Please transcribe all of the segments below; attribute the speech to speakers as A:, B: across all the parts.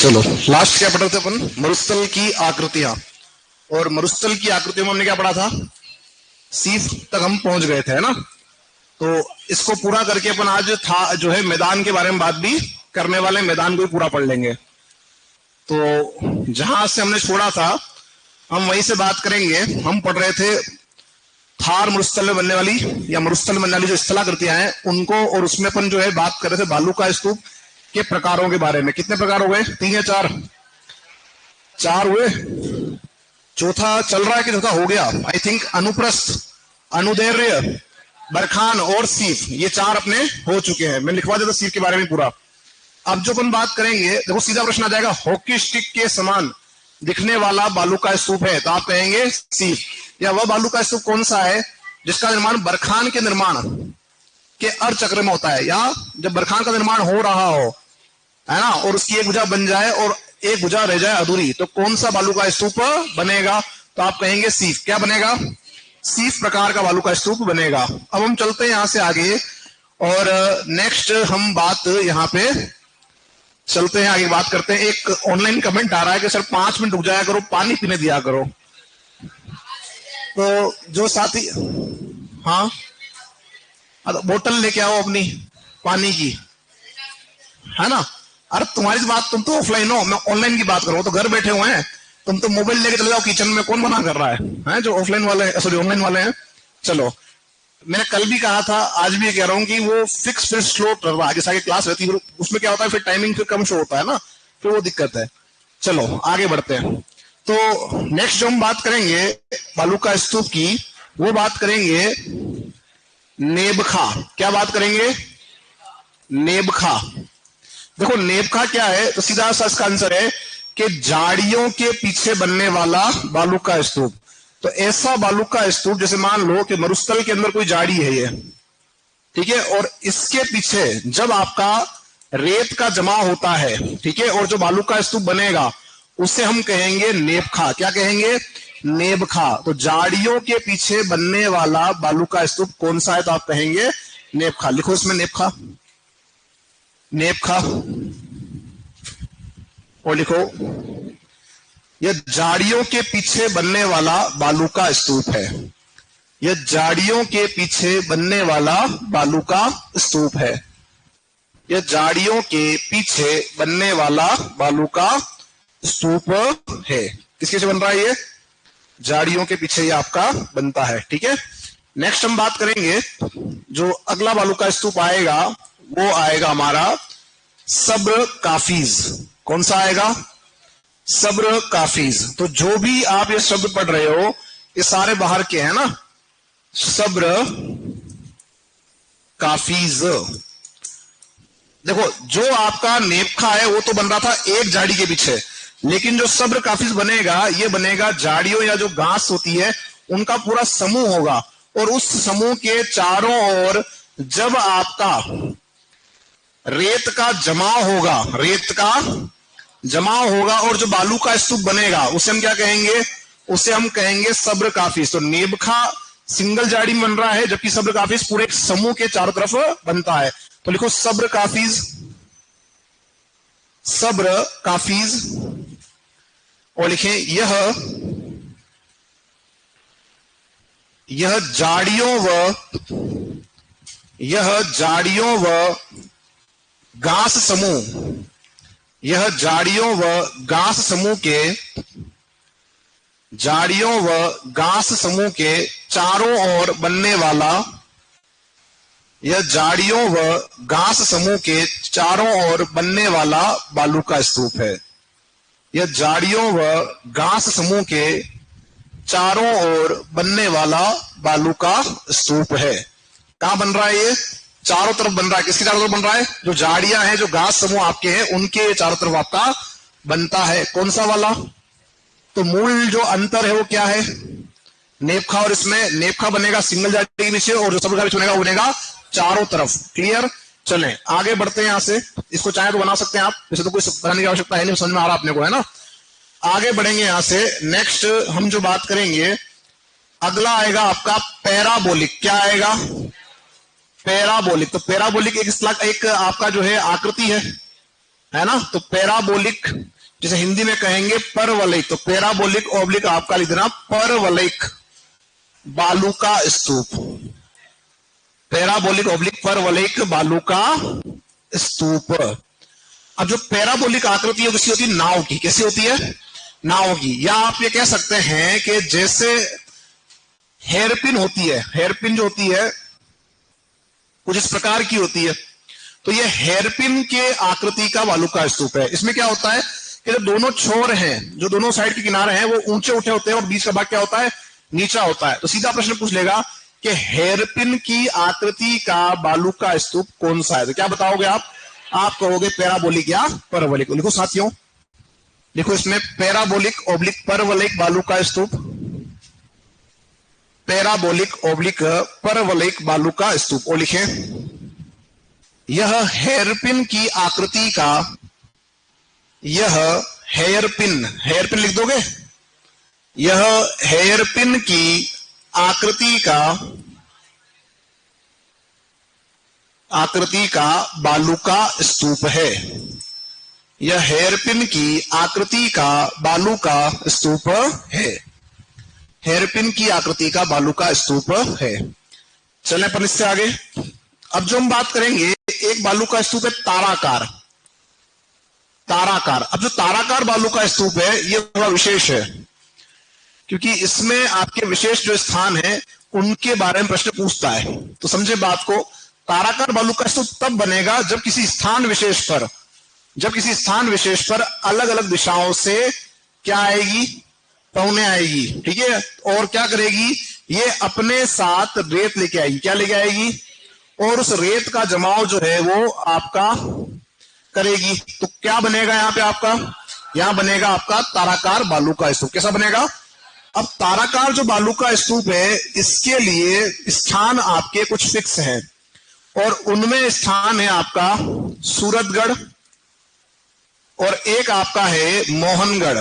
A: चलो लास्ट क्या पढ़ा थे अपन, मरुस्थल की आकृतियां। और मरुस्थल की आकृतियों में हमने क्या पढ़ा था, सीफ तक हम पहुंच गए थे, है ना। तो इसको पूरा करके अपन आज था जो है मैदान के बारे में बात भी करने वाले, मैदान को भी पूरा पढ़ लेंगे। तो जहां से हमने छोड़ा था हम वहीं से बात करेंगे। हम पढ़ रहे थे थार मरुस्थल में बनने वाली या मरुस्थल में बनने वाली जो स्थलाकृतियां हैं उनको, और उसमें अपन जो है बात कर रहे थे बालू का स्तूप के प्रकारों के बारे में। कितने प्रकार हो गए, 3 या 4? 4 हुए, चौथा चल रहा है कि चौथा हो गया आई थिंक। अनुप्रस्थ, अनुदैर्य, बरखान और सीफ, ये 4 अपने हो चुके हैं। मैं लिखवा देता सीफ के बारे में पूरा। अब जो अपन बात करेंगे, देखो सीधा प्रश्न आ जाएगा, हॉकी स्टिक के समान दिखने वाला बालू का स्तूप है तो आप कहेंगे सीफ। या वह बालू का स्तूप कौन सा है जिसका निर्माण बरखान के निर्माण के अर्धचक्र में होता है, या जब बरखान का निर्माण हो रहा हो, है ना, और उसकी एक भुजा बन जाए और एक भुजा रह जाए अधूरी, तो कौन सा बालू का स्तूप बनेगा? तो आप कहेंगे सीफ। क्या बनेगा? सीफ प्रकार का बालू का स्तूप बनेगा। अब हम चलते हैं यहां से आगे और नेक्स्ट हम बात यहां पे चलते हैं आगे, बात करते हैं। एक ऑनलाइन कमेंट आ रहा है कि सर 5 मिनट रुक जाया करो, पानी पीने दिया करो। तो जो साथी, हाँ बोतल लेके आओ अपनी पानी की, है ना। अरे तुम्हारी बात, तुम तो ऑफलाइन हो, मैं ऑनलाइन की बात कर रहा हूं। तो घर बैठे हुए हैं, तुम तो मोबाइल लेके चले जाओ किचन में, कौन मना कर रहा है? जो ऑफलाइन वाले, सॉरी ऑनलाइन वाले हैं। चलो, मैंने कल भी कहा था, आज भी कह रहा हूं कि वो फिक्स फिर स्लो कर रहा है। जैसा कि क्लास रहती है उसमें क्या होता है, फिर टाइमिंग फिर कम शो होता है ना, फिर वो दिक्कत है। चलो आगे बढ़ते हैं। तो नेक्स्ट जो हम बात करेंगे बालू का स्तूप की, वो बात करेंगे नेबखा। क्या बात करेंगे? नेबखा। देखो नेबखा क्या है, तो सीधा सा इसका आंसर है कि झाड़ियों के पीछे बनने वाला बालू का स्तूप। तो ऐसा बालू का स्तूप, जैसे मान लो कि मरुस्थल के अंदर कोई झाड़ी है ये, ठीक है, और इसके पीछे जब आपका रेत का जमा होता है, ठीक है, और जो बालू का स्तूप बनेगा उसे हम कहेंगे नेबखा। क्या कहेंगे? नेबखा। तो झाड़ियों के पीछे बनने वाला बालू का स्तूप कौन सा है? तो आप कहेंगे नेबखा। लिखो इसमें नेबखा, नेबखा, और लिखो यह झाड़ियों के पीछे बनने वाला बालू का स्तूप है। यह झाड़ियों के पीछे बनने वाला बालू का स्तूप है। यह झाड़ियों के पीछे बनने वाला बालू का स्तूप है। किसके से बन रहा है ये? झाड़ियों के पीछे ये आपका बनता है, ठीक है। नेक्स्ट हम बात करेंगे, जो अगला बालू का स्तूप आएगा वो आएगा हमारा सब्र काफीज। कौन सा आएगा? सब्र काफीज। तो जो भी आप ये शब्द पढ़ रहे हो ये सारे बाहर के हैं ना, सब्र काफीज। देखो जो आपका नेबखा है वो तो बन रहा था एक झाड़ी के पीछे, लेकिन जो सब्र काफीज बनेगा ये बनेगा झाड़ियों या जो घास होती है उनका पूरा समूह होगा, और उस समूह के चारों ओर जब आपका रेत का जमा होगा, रेत का जमा होगा, और जो बालू का स्तूप बनेगा उसे हम क्या कहेंगे? उसे हम कहेंगे सब्र काफीज। तो नेबखा सिंगल झाड़ी में बन रहा है, जबकि सब्र काफीज पूरे समूह के चारों तरफ बनता है। तो लिखो सब्र काफीज, सब्र काफीज, और लिखें यह झाड़ियों व घास समूह, यह झाड़ियों व घास समूह के चारों ओर बनने वाला, यह झाड़ियों व घास समूह के चारों ओर बनने वाला बालू का स्तूप है। यह झाड़ियों व घास समूह के चारों ओर बनने वाला बालू का स्तूप है। कहां बन रहा है ये? चारों तरफ बन रहा है। किसके चारों तरफ बन रहा है? जो झाड़ियां हैं, जो घास समूह आपके हैं, उनके चारों तरफ आपका बनता है। कौन सा वाला? तो मूल जो अंतर है वो क्या है? नेबखा और इसमें। नेबखा बनेगा सिंगल झाड़ी के पीछे, और जो सब्र काफीज बनेगा वो बनेगा चारों तरफ। क्लियर? चलें आगे बढ़ते हैं। यहां से इसको चाहे तो बना सकते हैं आप, वैसे तो कोई बनाने की आवश्यकता है नहीं, समझ में आ रहा अपने को, है ना। आगे बढ़ेंगे यहां से। नेक्स्ट हम जो बात करेंगे, अगला आएगा आपका पैराबोलिक। क्या आएगा? पैराबोलिक। तो पैराबोलिक एक आपका जो है आकृति है ना। तो पैराबोलिक जैसे हिंदी में कहेंगे परवलयिक, तो पैराबोलिक ऑब्लिक आपका लिख देना परवलयिक बालू का स्तूप। पैराबोलिक ऑब्लिक परवलयिक बालू का स्तूप। अब जो पैराबोलिक आकृति है किसी होती है, नाव की। कैसी होती है? नाव की। या आप ये कह सकते हैं कि जैसे हेयरपिन होती है, हेयरपिन जो होती है कुछ इस प्रकार की होती है, तो ये हेयरपिन के आकृति का बालू का स्तूप है। इसमें क्या होता है कि जो दोनों छोर हैं, जो दोनों साइड के किनारे हैं, वो ऊंचे उठे होते हैं और बीच का भाग क्या होता है? नीचा होता है। तो सीधा प्रश्न पूछ लेगा कि हेयरपिन की आकृति का बालू का स्तूप कौन सा है? तो क्या बताओगे आप? आप कहोगे पैराबोलिक या परवलयिक। लिखो साथियों, लिखो इसमें पैराबोलिक ऑब्लिक परवलयिक बालू का स्तूप, पैराबोलिक ऑब्लिक परवलयिक बालू का स्तूप। और लिखें, यह हेयरपिन की आकृति का, यह हेयरपिन, हेयरपिन लिख दोगे, यह हेयरपिन की आकृति का बालू का स्तूप है। यह हेयरपिन की आकृति का बालू का स्तूप है। हेयरपिन की आकृति का बालू का स्तूप है। चलें पर इससे आगे। अब जो हम बात करेंगे, एक बालू का स्तूप है ताराकार। ताराकार। अब जो ताराकार बालू का स्तूप है ये थोड़ा विशेष है, क्योंकि इसमें आपके विशेष जो स्थान है उनके बारे में प्रश्न पूछता है। तो समझे बात को, ताराकार बालू का स्तूप तब बनेगा जब किसी स्थान विशेष पर अलग अलग दिशाओं से क्या आएगी? पौने आएगी। ठीक है। और क्या करेगी? ये अपने साथ रेत लेके आएगी। क्या लेके आएगी? और उस रेत का जमाव जो है वो आपका करेगी। तो क्या बनेगा यहां पे आपका? यहां बनेगा आपका ताराकार बालू का स्तूप। कैसा बनेगा? अब ताराकार जो बालू का स्तूप है, इसके लिए स्थान आपके कुछ फिक्स हैं, और उनमें स्थान है आपका सूरतगढ़, और एक आपका है मोहनगढ़,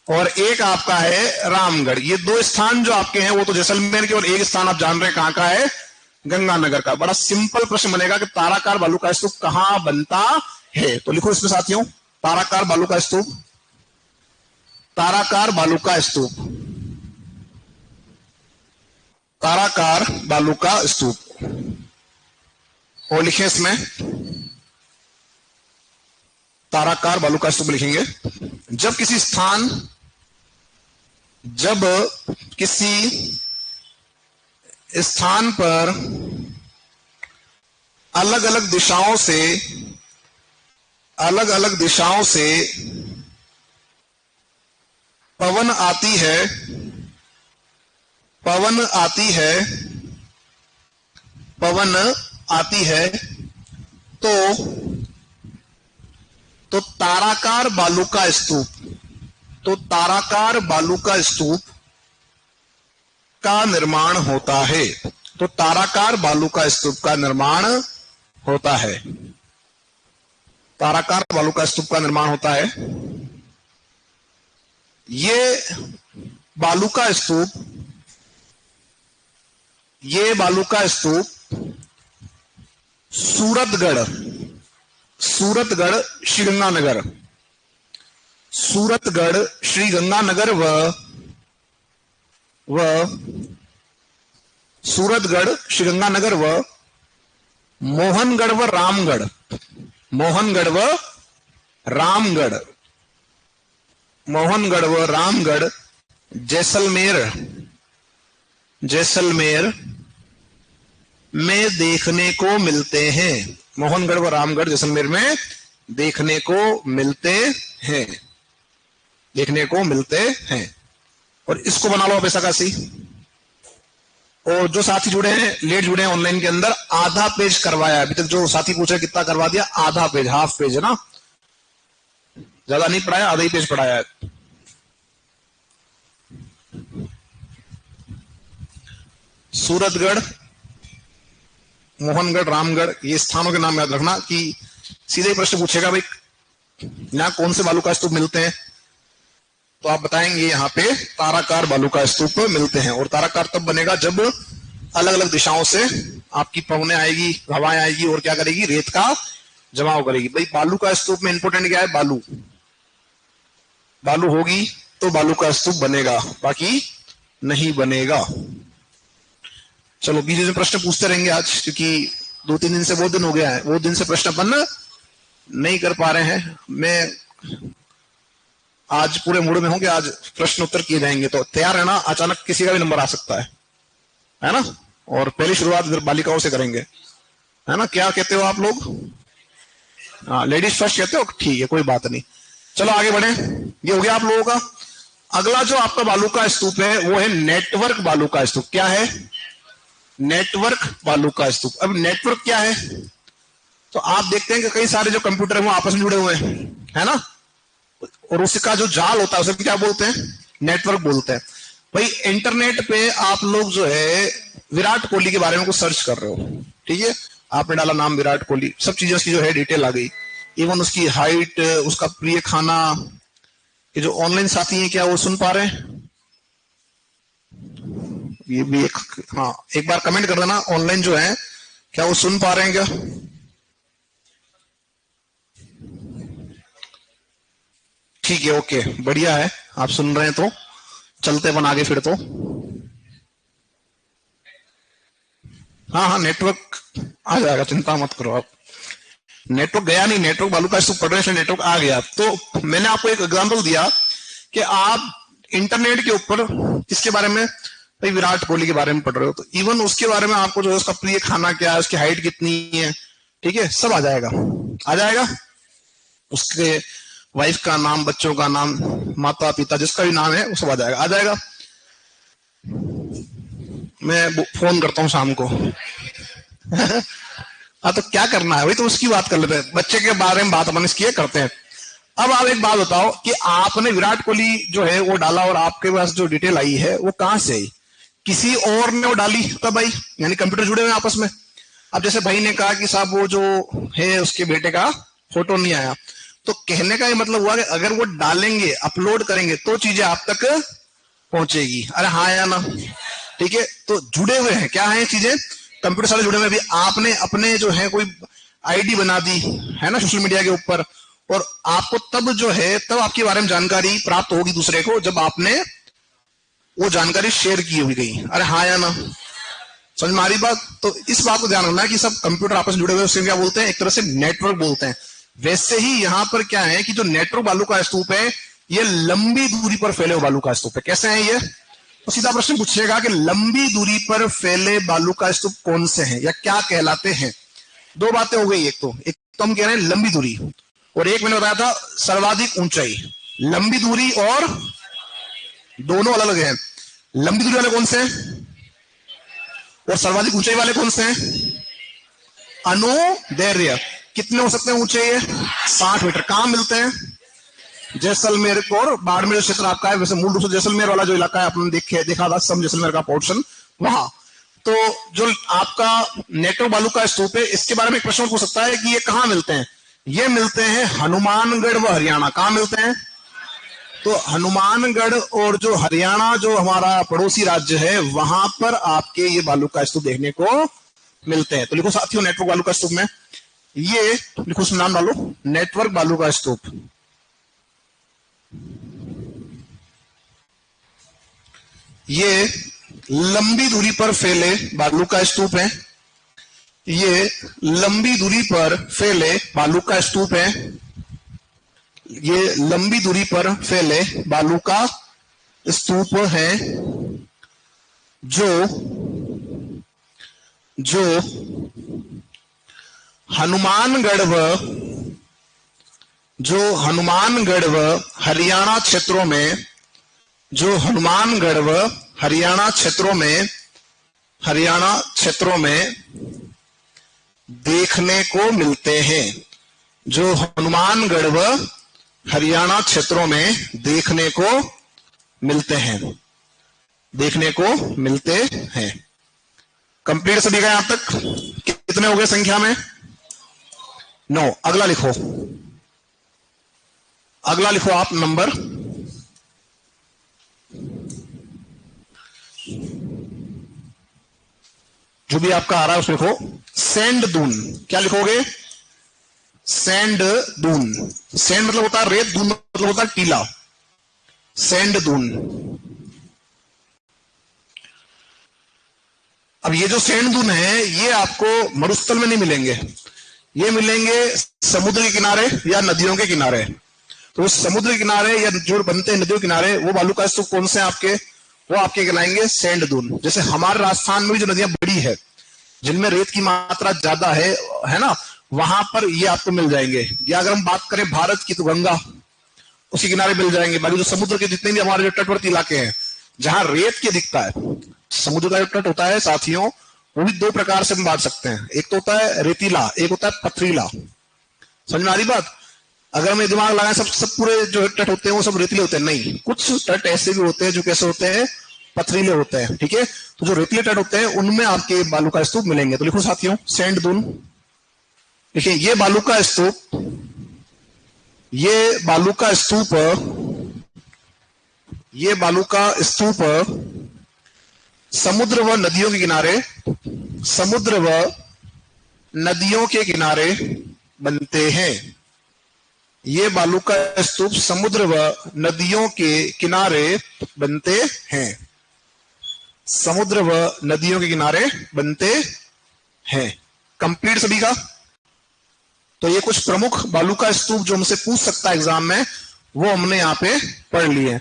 A: और एक आपका है रामगढ़। ये दो स्थान जो आपके हैं वो तो जैसलमेर के, और एक स्थान आप जान रहे हैं कहां का है? गंगानगर का। बड़ा सिंपल प्रश्न बनेगा कि ताराकार बालू का स्तूप कहां बनता है। तो लिखो इसमें साथियों, ताराकार बालू का स्तूप, ताराकार बालू का स्तूप, ताराकार बालू का स्तूप। और लिखे इसमें ताराकार बालू का स्तूप लिखेंगे जब किसी स्थान पर अलग अलग दिशाओं से पवन आती है, तो ताराकार बालू का स्तूप, का निर्माण होता है। तो ताराकार बालू का स्तूप का निर्माण होता है। ताराकार बालू का स्तूप का निर्माण होता है। ये बालू का स्तूप सूरतगढ़ श्रीगंगानगर व मोहनगढ़ व रामगढ़ जैसलमेर में देखने को मिलते हैं। मोहनगढ़ व रामगढ़ जैसलमेर में देखने को मिलते हैं। और इसको बना लो आप ऐसा कासी। और जो साथी जुड़े हैं, लेट जुड़े हैं ऑनलाइन के अंदर, आधा पेज करवाया अभी तक। जो साथी पूछ रहे कितना करवा दिया? आधा पेज, हाफ पेज है ना, ज्यादा नहीं पढ़ाया, आधा ही पेज पढ़ाया है। सूरतगढ़, मोहनगढ़, रामगढ़, ये स्थानों के नाम याद रखना कि सीधे ही प्रश्न पूछेगा भाई यहाँ कौन से बालू का स्तूप मिलते हैं, तो आप बताएंगे यहाँ पे ताराकार बालू का स्तूप मिलते हैं। और ताराकार तब बनेगा जब अलग अलग दिशाओं से आपकी पवनें आएगी, हवाएं आएगी, और क्या करेगी? रेत का जमाव करेगी। भाई बालू का स्तूप में इंपोर्टेंट क्या है? बालू। बालू होगी तो बालू का स्तूप बनेगा, बाकी नहीं बनेगा। चलो बीच में प्रश्न पूछते रहेंगे आज, क्योंकि 2-3 दिन से बहुत दिन हो गया है, वो दिन से प्रश्न अपन नहीं कर पा रहे हैं। मैं आज पूरे मूड में हूं कि आज प्रश्न उत्तर किए जाएंगे, तो तैयार है ना, अचानक किसी का भी नंबर आ सकता है ना। और पहली शुरुआत बालिकाओं से करेंगे, है ना। क्या कहते हो आप लोग? हाँ, लेडीज फर्स्ट कहते हो, ठीक है, कोई बात नहीं। चलो आगे बढ़े, ये हो गया आप लोगों का। अगला जो आपका बालू का स्तूप है वो है नेटवर्क बालू का स्तूप। क्या है? नेटवर्क बालू का स्तूप। अब नेटवर्क क्या है? तो आप देखते हैं कि कई सारे जो कंप्यूटर है वो आपस में जुड़े हुए हैं, है ना। और उसका जो जाल होता है उसे क्या बोलते हैं? नेटवर्क बोलते हैं। भाई इंटरनेट पे आप लोग जो है विराट कोहली के बारे में कुछ सर्च कर रहे हो, ठीक है, आपने डाला नाम विराट कोहली, सब चीजें उसकी जो है डिटेल आ गई, इवन उसकी हाइट, उसका प्रिय खाना। ये जो ऑनलाइन साथी हैं क्या वो सुन पा रहे हैं? ये भी एक, हाँ एक बार कमेंट कर देना, ऑनलाइन जो है क्या वो सुन पा रहे हैं क्या? ठीक है, ओके, बढ़िया है, आप सुन रहे हैं तो चलते अपन आगे फिर तो। हाँ हाँ, नेटवर्क आ जाएगा, चिंता मत करो आप। नेटवर्क गया नहीं, नेटवर्क बालू का पढ़ रहे हैं, नेटवर्क आ गया। तो मैंने आपको एक एग्जांपल दिया कि आप इंटरनेट के ऊपर किसके बारे में, भाई विराट कोहली के बारे में पढ़ रहे हो, तो इवन उसके बारे में आपको जो है उसका प्रिय खाना क्या है, उसकी हाइट कितनी है, ठीक है, सब आ जाएगा, आ जाएगा। उसके वाइफ का नाम, बच्चों का नाम, माता पिता जिसका भी नाम है वो सब आ जाएगा, आ जाएगा। मैं फोन करता हूँ शाम को। हाँ, तो क्या करना है भाई, तो उसकी बात कर लेते हैं, बच्चे के बारे में बात अपन इसकी करते हैं। अब आप एक बात बताओ कि आपने विराट कोहली जो है वो डाला और आपके पास जो डिटेल आई है वो कहां से आई? किसी और ने वो डाली तब आई, यानी कंप्यूटर जुड़े हुए आपस में। अब जैसे भाई ने कहा कि साहब वो जो है उसके बेटे का फोटो नहीं आया, तो कहने का ये मतलब हुआ कि अगर वो डालेंगे, अपलोड करेंगे तो चीजें आप तक पहुंचेगी। अरे हाँ या ना? ठीक है, तो जुड़े हुए हैं, क्या है चीजें, कंप्यूटर सारे जुड़े हुए। भी आपने अपने जो है कोई आईडी बना दी है ना सोशल मीडिया के ऊपर, और आपको तब जो है तब आपके बारे में जानकारी प्राप्त होगी दूसरे को जब आपने वो जानकारी शेयर की हुई गई। अरे हाँ या ना? समझ में आ रही बात? तो इस बात को ध्यान रखना है कि सब कंप्यूटर आपस में जुड़े हुए, उससे क्या बोलते हैं, एक तरह से नेटवर्क बोलते हैं। वैसे ही यहां पर क्या है कि जो नेटवर्क बालू का स्तूप है ये लंबी दूरी पर फैले हुए बालू का स्तूप है। कैसे है ये? तो सीधा प्रश्न पूछेगा कि लंबी दूरी पर फैले बालू का स्तूप कौन से हैं या क्या कहलाते हैं। दो बातें हो गई, एक तो हम कह रहे हैं लंबी दूरी, और एक मैंने बताया था सर्वाधिक ऊंचाई। लंबी दूरी और दोनों अलग अलग हैं। लंबी दूरी वाले कौन से हैं और सर्वाधिक ऊंचाई वाले कौन से हैं? अनुदैर्ध्य। कितने हो सकते हैं ऊंचे? ये 60 मीटर। कहां मिलते हैं? जैसलमेर और बाड़मेर क्षेत्र आपका है। वैसे मूल रूप से जैसलमेर वाला जो इलाका है आपने देखा था, सम जैसलमेर का पोर्शन वहां। तो जो आपका नेटवर्क बालू का स्तूप है इसके बारे में एक प्रश्न पूछ सकता है कि ये कहां मिलते हैं। ये मिलते हैं हनुमानगढ़ व हरियाणा। कहां मिलते हैं? तो हनुमानगढ़ और जो हरियाणा जो हमारा पड़ोसी राज्य है वहां पर आपके ये बालू का स्तूप देखने को मिलते हैं। तो लिखो साथियों, नेटवर्क बालू का स्तूप में ये लिखो, उसमें नाम डालो, नेटवर्क बालू का स्तूप। ये लंबी दूरी पर फैले बालू का स्तूप है। ये लंबी दूरी पर फैले बालू का स्तूप है। ये लंबी दूरी पर फैले बालू का स्तूप है जो जो हनुमानगढ़ व हरियाणा क्षेत्रों में, जो हनुमानगढ़ व हरियाणा क्षेत्रों में देखने को मिलते हैं। जो हनुमानगढ़ व हरियाणा क्षेत्रों में देखने को मिलते हैं। कंप्लीट सभी का यहां तक? कितने हो गए संख्या में? 9। अगला लिखो आप नंबर। जो भी आपका आ रहा है उसको लिखो सैंड दून। क्या लिखोगे? सैंड दून। सैंड मतलब होता है रेत, दून मतलब होता है टीला। सैंड दून। अब ये जो सैंड दून है ये आपको मरुस्थल में नहीं मिलेंगे, ये मिलेंगे समुद्र के किनारे या नदियों के किनारे। तो समुद्र के किनारे या जो बनते हैं नदियों के किनारे वो बालू का स्तूप कौन से आपके, वो आपके कहलाएंगे सैंड दून। जैसे हमारे राजस्थान में भी जो नदियां बड़ी है जिनमें रेत की मात्रा ज्यादा है ना, वहां पर ये आपको मिल जाएंगे। या अगर हम बात करें भारत की तो गंगा उसके किनारे मिल जाएंगे। बाकी जो समुद्र के जितने भी हमारे जो तटवर्ती इलाके हैं जहां रेत की दिखता है, समुद्र का जो तट होता है साथियों वो भी दो प्रकार से हम बांट सकते हैं, एक तो होता है रेतीला, एक होता है पथरीला। समझ में आ रही बात? अगर हम दिमाग लगाएं सब पूरे जो तट होते हैं वो सब रेतीले होते हैं, नहीं, कुछ तट ऐसे भी होते हैं जो कैसे होते हैं, पथरीले होते हैं। ठीक है, तो जो रेतीले तट होते हैं उनमें आपके बालू का स्तूप मिलेंगे। तो लिखो साथियों सैंड दून। देखिए ये बालू का स्तूप, ये बालू का स्तूप, ये बालू का स्तूप समुद्र व नदियों के किनारे, समुद्र व नदियों के किनारे बनते हैं। ये बालू का स्तूप समुद्र व नदियों के किनारे बनते हैं, समुद्र व नदियों के किनारे बनते हैं। कंप्लीट सभी का? तो ये कुछ प्रमुख बालू का स्तूप जो हमसे पूछ सकता है एग्जाम में वो हमने यहां पे पढ़ लिए।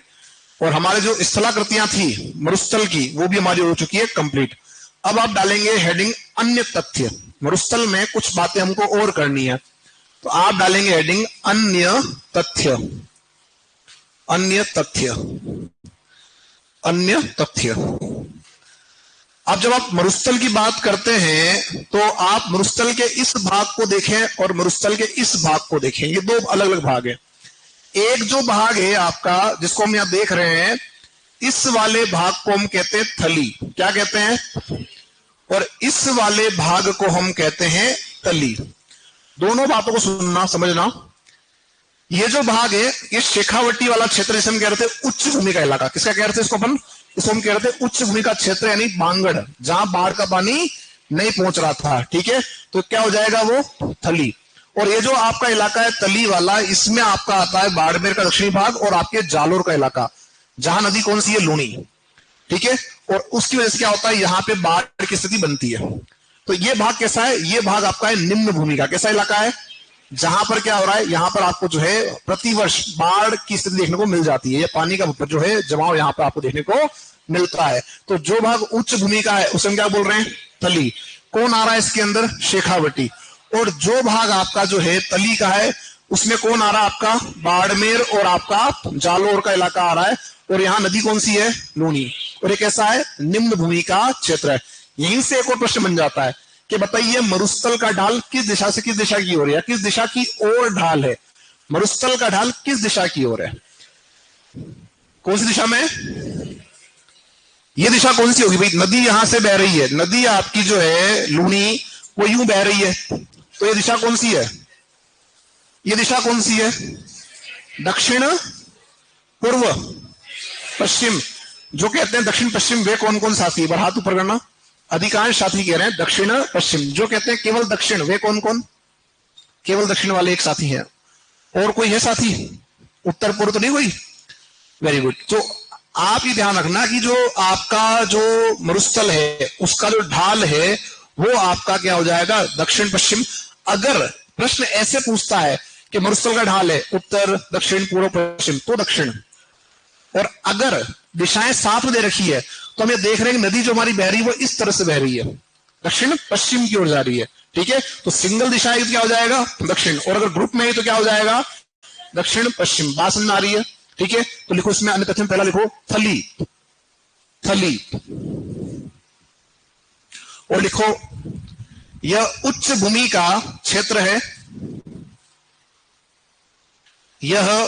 A: और हमारे जो स्थलाकृतियां थी मरुस्थल की वो भी हमारी हो चुकी है कंप्लीट। अब आप डालेंगे हेडिंग अन्य तथ्य। मरुस्थल में कुछ बातें हमको और करनी है, तो आप डालेंगे हेडिंग अन्य तथ्य, अन्य तथ्य, अन्य तथ्य। अब जब आप मरुस्थल की बात करते हैं तो आप मरुस्थल के इस भाग को देखें और मरुस्थल के इस भाग को देखें, ये दो अलग अलग भाग है। एक जो भाग है आपका जिसको हम यहां देख रहे हैं, इस वाले भाग को हम कहते हैं थली, क्या कहते हैं, और इस वाले भाग को हम कहते हैं तली। दोनों बातों को सुनना समझना। ये जो भाग है ये शेखावटी वाला क्षेत्र जिसे हम कह रहे थे उच्च भूमि का इलाका, किसका कह रहे थे इसको अपन, इसको हम कह रहे थे उच्च भूमि का क्षेत्र यानी बांगड़, जहां बाढ़ का पानी नहीं पहुंच रहा था। ठीक है, तो क्या हो जाएगा वो थली। और ये जो आपका इलाका है तली वाला, इसमें आपका आता है बाड़मेर का दक्षिणी भाग और आपके जालोर का इलाका, जहां नदी कौन सी है, लूनी। ठीक है, और उसकी वजह से क्या होता है, यहाँ पे बाढ़ की स्थिति बनती है। तो ये भाग कैसा है, ये भाग आपका है निम्न भूमि का, कैसा इलाका है, जहां पर क्या हो रहा है, यहाँ पर आपको जो है प्रतिवर्ष बाढ़ की स्थिति देखने को मिल जाती है, या पानी का जो है जमाव यहाँ पर आपको देखने को मिलता है। तो जो भाग उच्च भूमि का है उसे हम क्या बोल रहे हैं, तली। कौन आ रहा है इसके अंदर, शेखावटी। और जो भाग आपका जो है तली का है उसमें कौन आ रहा है, आपका बाड़मेर और आपका जालोर का इलाका आ रहा है। और यहाँ नदी कौन सी है, लूनी। और एक ऐसा है निम्न भूमि का क्षेत्र है। यहीं से एक और प्रश्न बन जाता है कि बताइए मरुस्थल का ढाल किस दिशा से किस दिशा की ओर है, किस दिशा की ओर ढाल है, मरुस्थल का ढाल किस दिशा की ओर है, कौन सी दिशा में, ये दिशा कौन सी होगी भाई, नदी यहां से बह रही है, नदी आपकी जो है लूनी वो यूं बह रही है, तो ये दिशा कौन सी है, ये दिशा कौन सी है, दक्षिण पूर्व पश्चिम। जो कहते हैं दक्षिण पश्चिम वे कौन कौन साथी, बार हाथ ऊपर करना, अधिकांश साथी कह रहे हैं दक्षिण पश्चिम। जो कहते हैं केवल दक्षिण वे कौन कौन, केवल दक्षिण वाले एक साथी है, और कोई है साथी, उत्तर पूर्व तो नहीं कोई, वेरी गुड। तो आप ये ध्यान रखना कि जो आपका जो मरुस्थल है उसका जो ढाल है वो आपका क्या हो जाएगा, दक्षिण पश्चिम। अगर प्रश्न ऐसे पूछता है कि मरुस्थल का ढाल है उत्तर दक्षिण पूर्व पश्चिम, तो दक्षिण। और अगर दिशाएं साथ में दे रखी है तो हम ये देख रहे हैं कि नदी जो हमारी बह रही है वो इस तरह से बह रही है, दक्षिण पश्चिम की ओर जा रही है। ठीक है, तो सिंगल दिशा है तो क्या हो जाएगा, दक्षिण। और अगर ग्रुप में है तो क्या हो जाएगा, दक्षिण पश्चिम। बात समझ में आ रही है? ठीक है, तो लिखो इसमें अन्य तथ्य में पहला लिखो थली, थली। और लिखो यह उच्च भूमि का क्षेत्र है, यह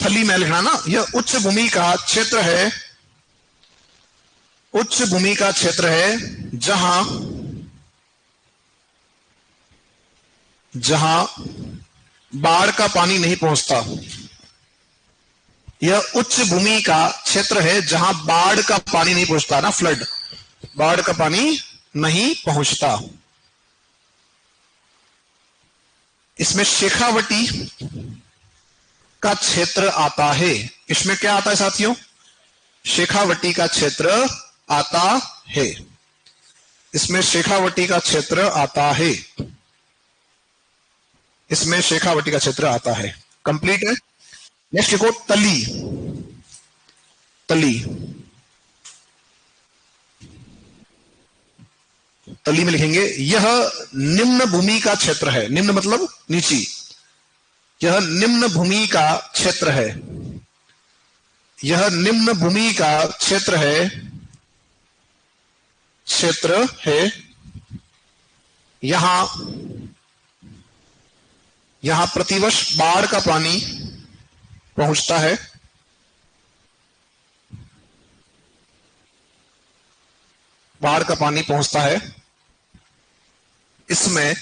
A: थली में लिखना ना, यह उच्च भूमि का क्षेत्र है, उच्च भूमि का क्षेत्र है जहां जहां बाढ़ का पानी नहीं पहुंचता। यह उच्च भूमि का क्षेत्र है जहां बाढ़ का पानी नहीं पहुंचता ना, फ्लड, बाढ़ का पानी नहीं पहुंचता। इसमें शेखावटी का क्षेत्र आता है। इसमें क्या आता है साथियों? शेखावटी का क्षेत्र आता है। इसमें शेखावटी का क्षेत्र आता है। इसमें शेखावटी का क्षेत्र आता है। कंप्लीट है। नेक्स्ट लिखो तली। तली, तली में लिखेंगे यह निम्न भूमि का क्षेत्र है। निम्न मतलब नीची। यह निम्न भूमि का क्षेत्र है। यह निम्न भूमि का क्षेत्र है। क्षेत्र है। यहां यहां प्रतिवर्ष बाढ़ का पानी पहुंचता है। बाढ़ का पानी पहुंचता है। इसमें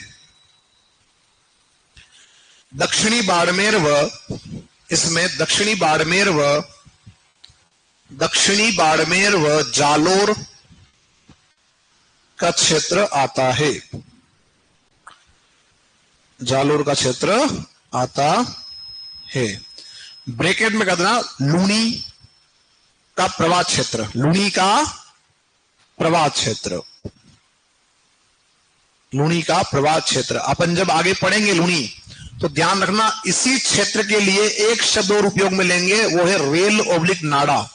A: दक्षिणी बाड़मेर व इसमें दक्षिणी बाड़मेर व जालोर का क्षेत्र आता है। जालोर का क्षेत्र आता है। ब्रैकेट में कर देना लूनी का प्रवाह क्षेत्र। लूनी का प्रवाह क्षेत्र। लूनी का प्रवाह क्षेत्र। अपन जब आगे पढ़ेंगे लूनी तो ध्यान रखना इसी क्षेत्र के लिए एक शब्द और उपयोग में लेंगे, वो है रेल ओब्लिक नाड़ा।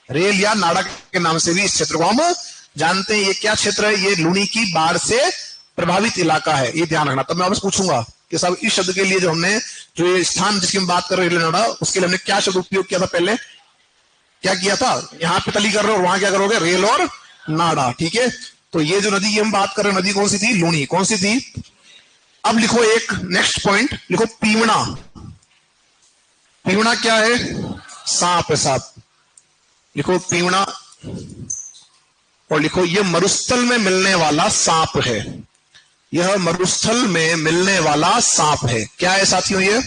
A: रेल या नाड़ा के नाम से भी इस क्षेत्र को हम जानते हैं। ये क्या क्षेत्र है? ये लूनी की बाढ़ से प्रभावित इलाका है। ये ध्यान रखना। तब मैं वापस पूछूंगा कि साहब इस शब्द के लिए जो हमने जो ये स्थान जिसकी हम बात कर रहे हैं रेल नाड़ा, उसके लिए हमने क्या शब्द उपयोग किया था? पहले क्या किया था? यहां पे तली कर रहे हो और वहां क्या करोगे? रेल और नाड़ा। ठीक है। तो ये जो नदी की हम बात कर रहे हैं, नदी कौन सी थी? लूनी। कौन सी थी? अब लिखो एक नेक्स्ट पॉइंट लिखो, पीवना। पीवना क्या है? सांप है। सांप लिखो पीवना। और लिखो ये मरुस्थल में मिलने वाला सांप है। यह मरुस्थल में मिलने वाला सांप है। क्या है साथियों? ये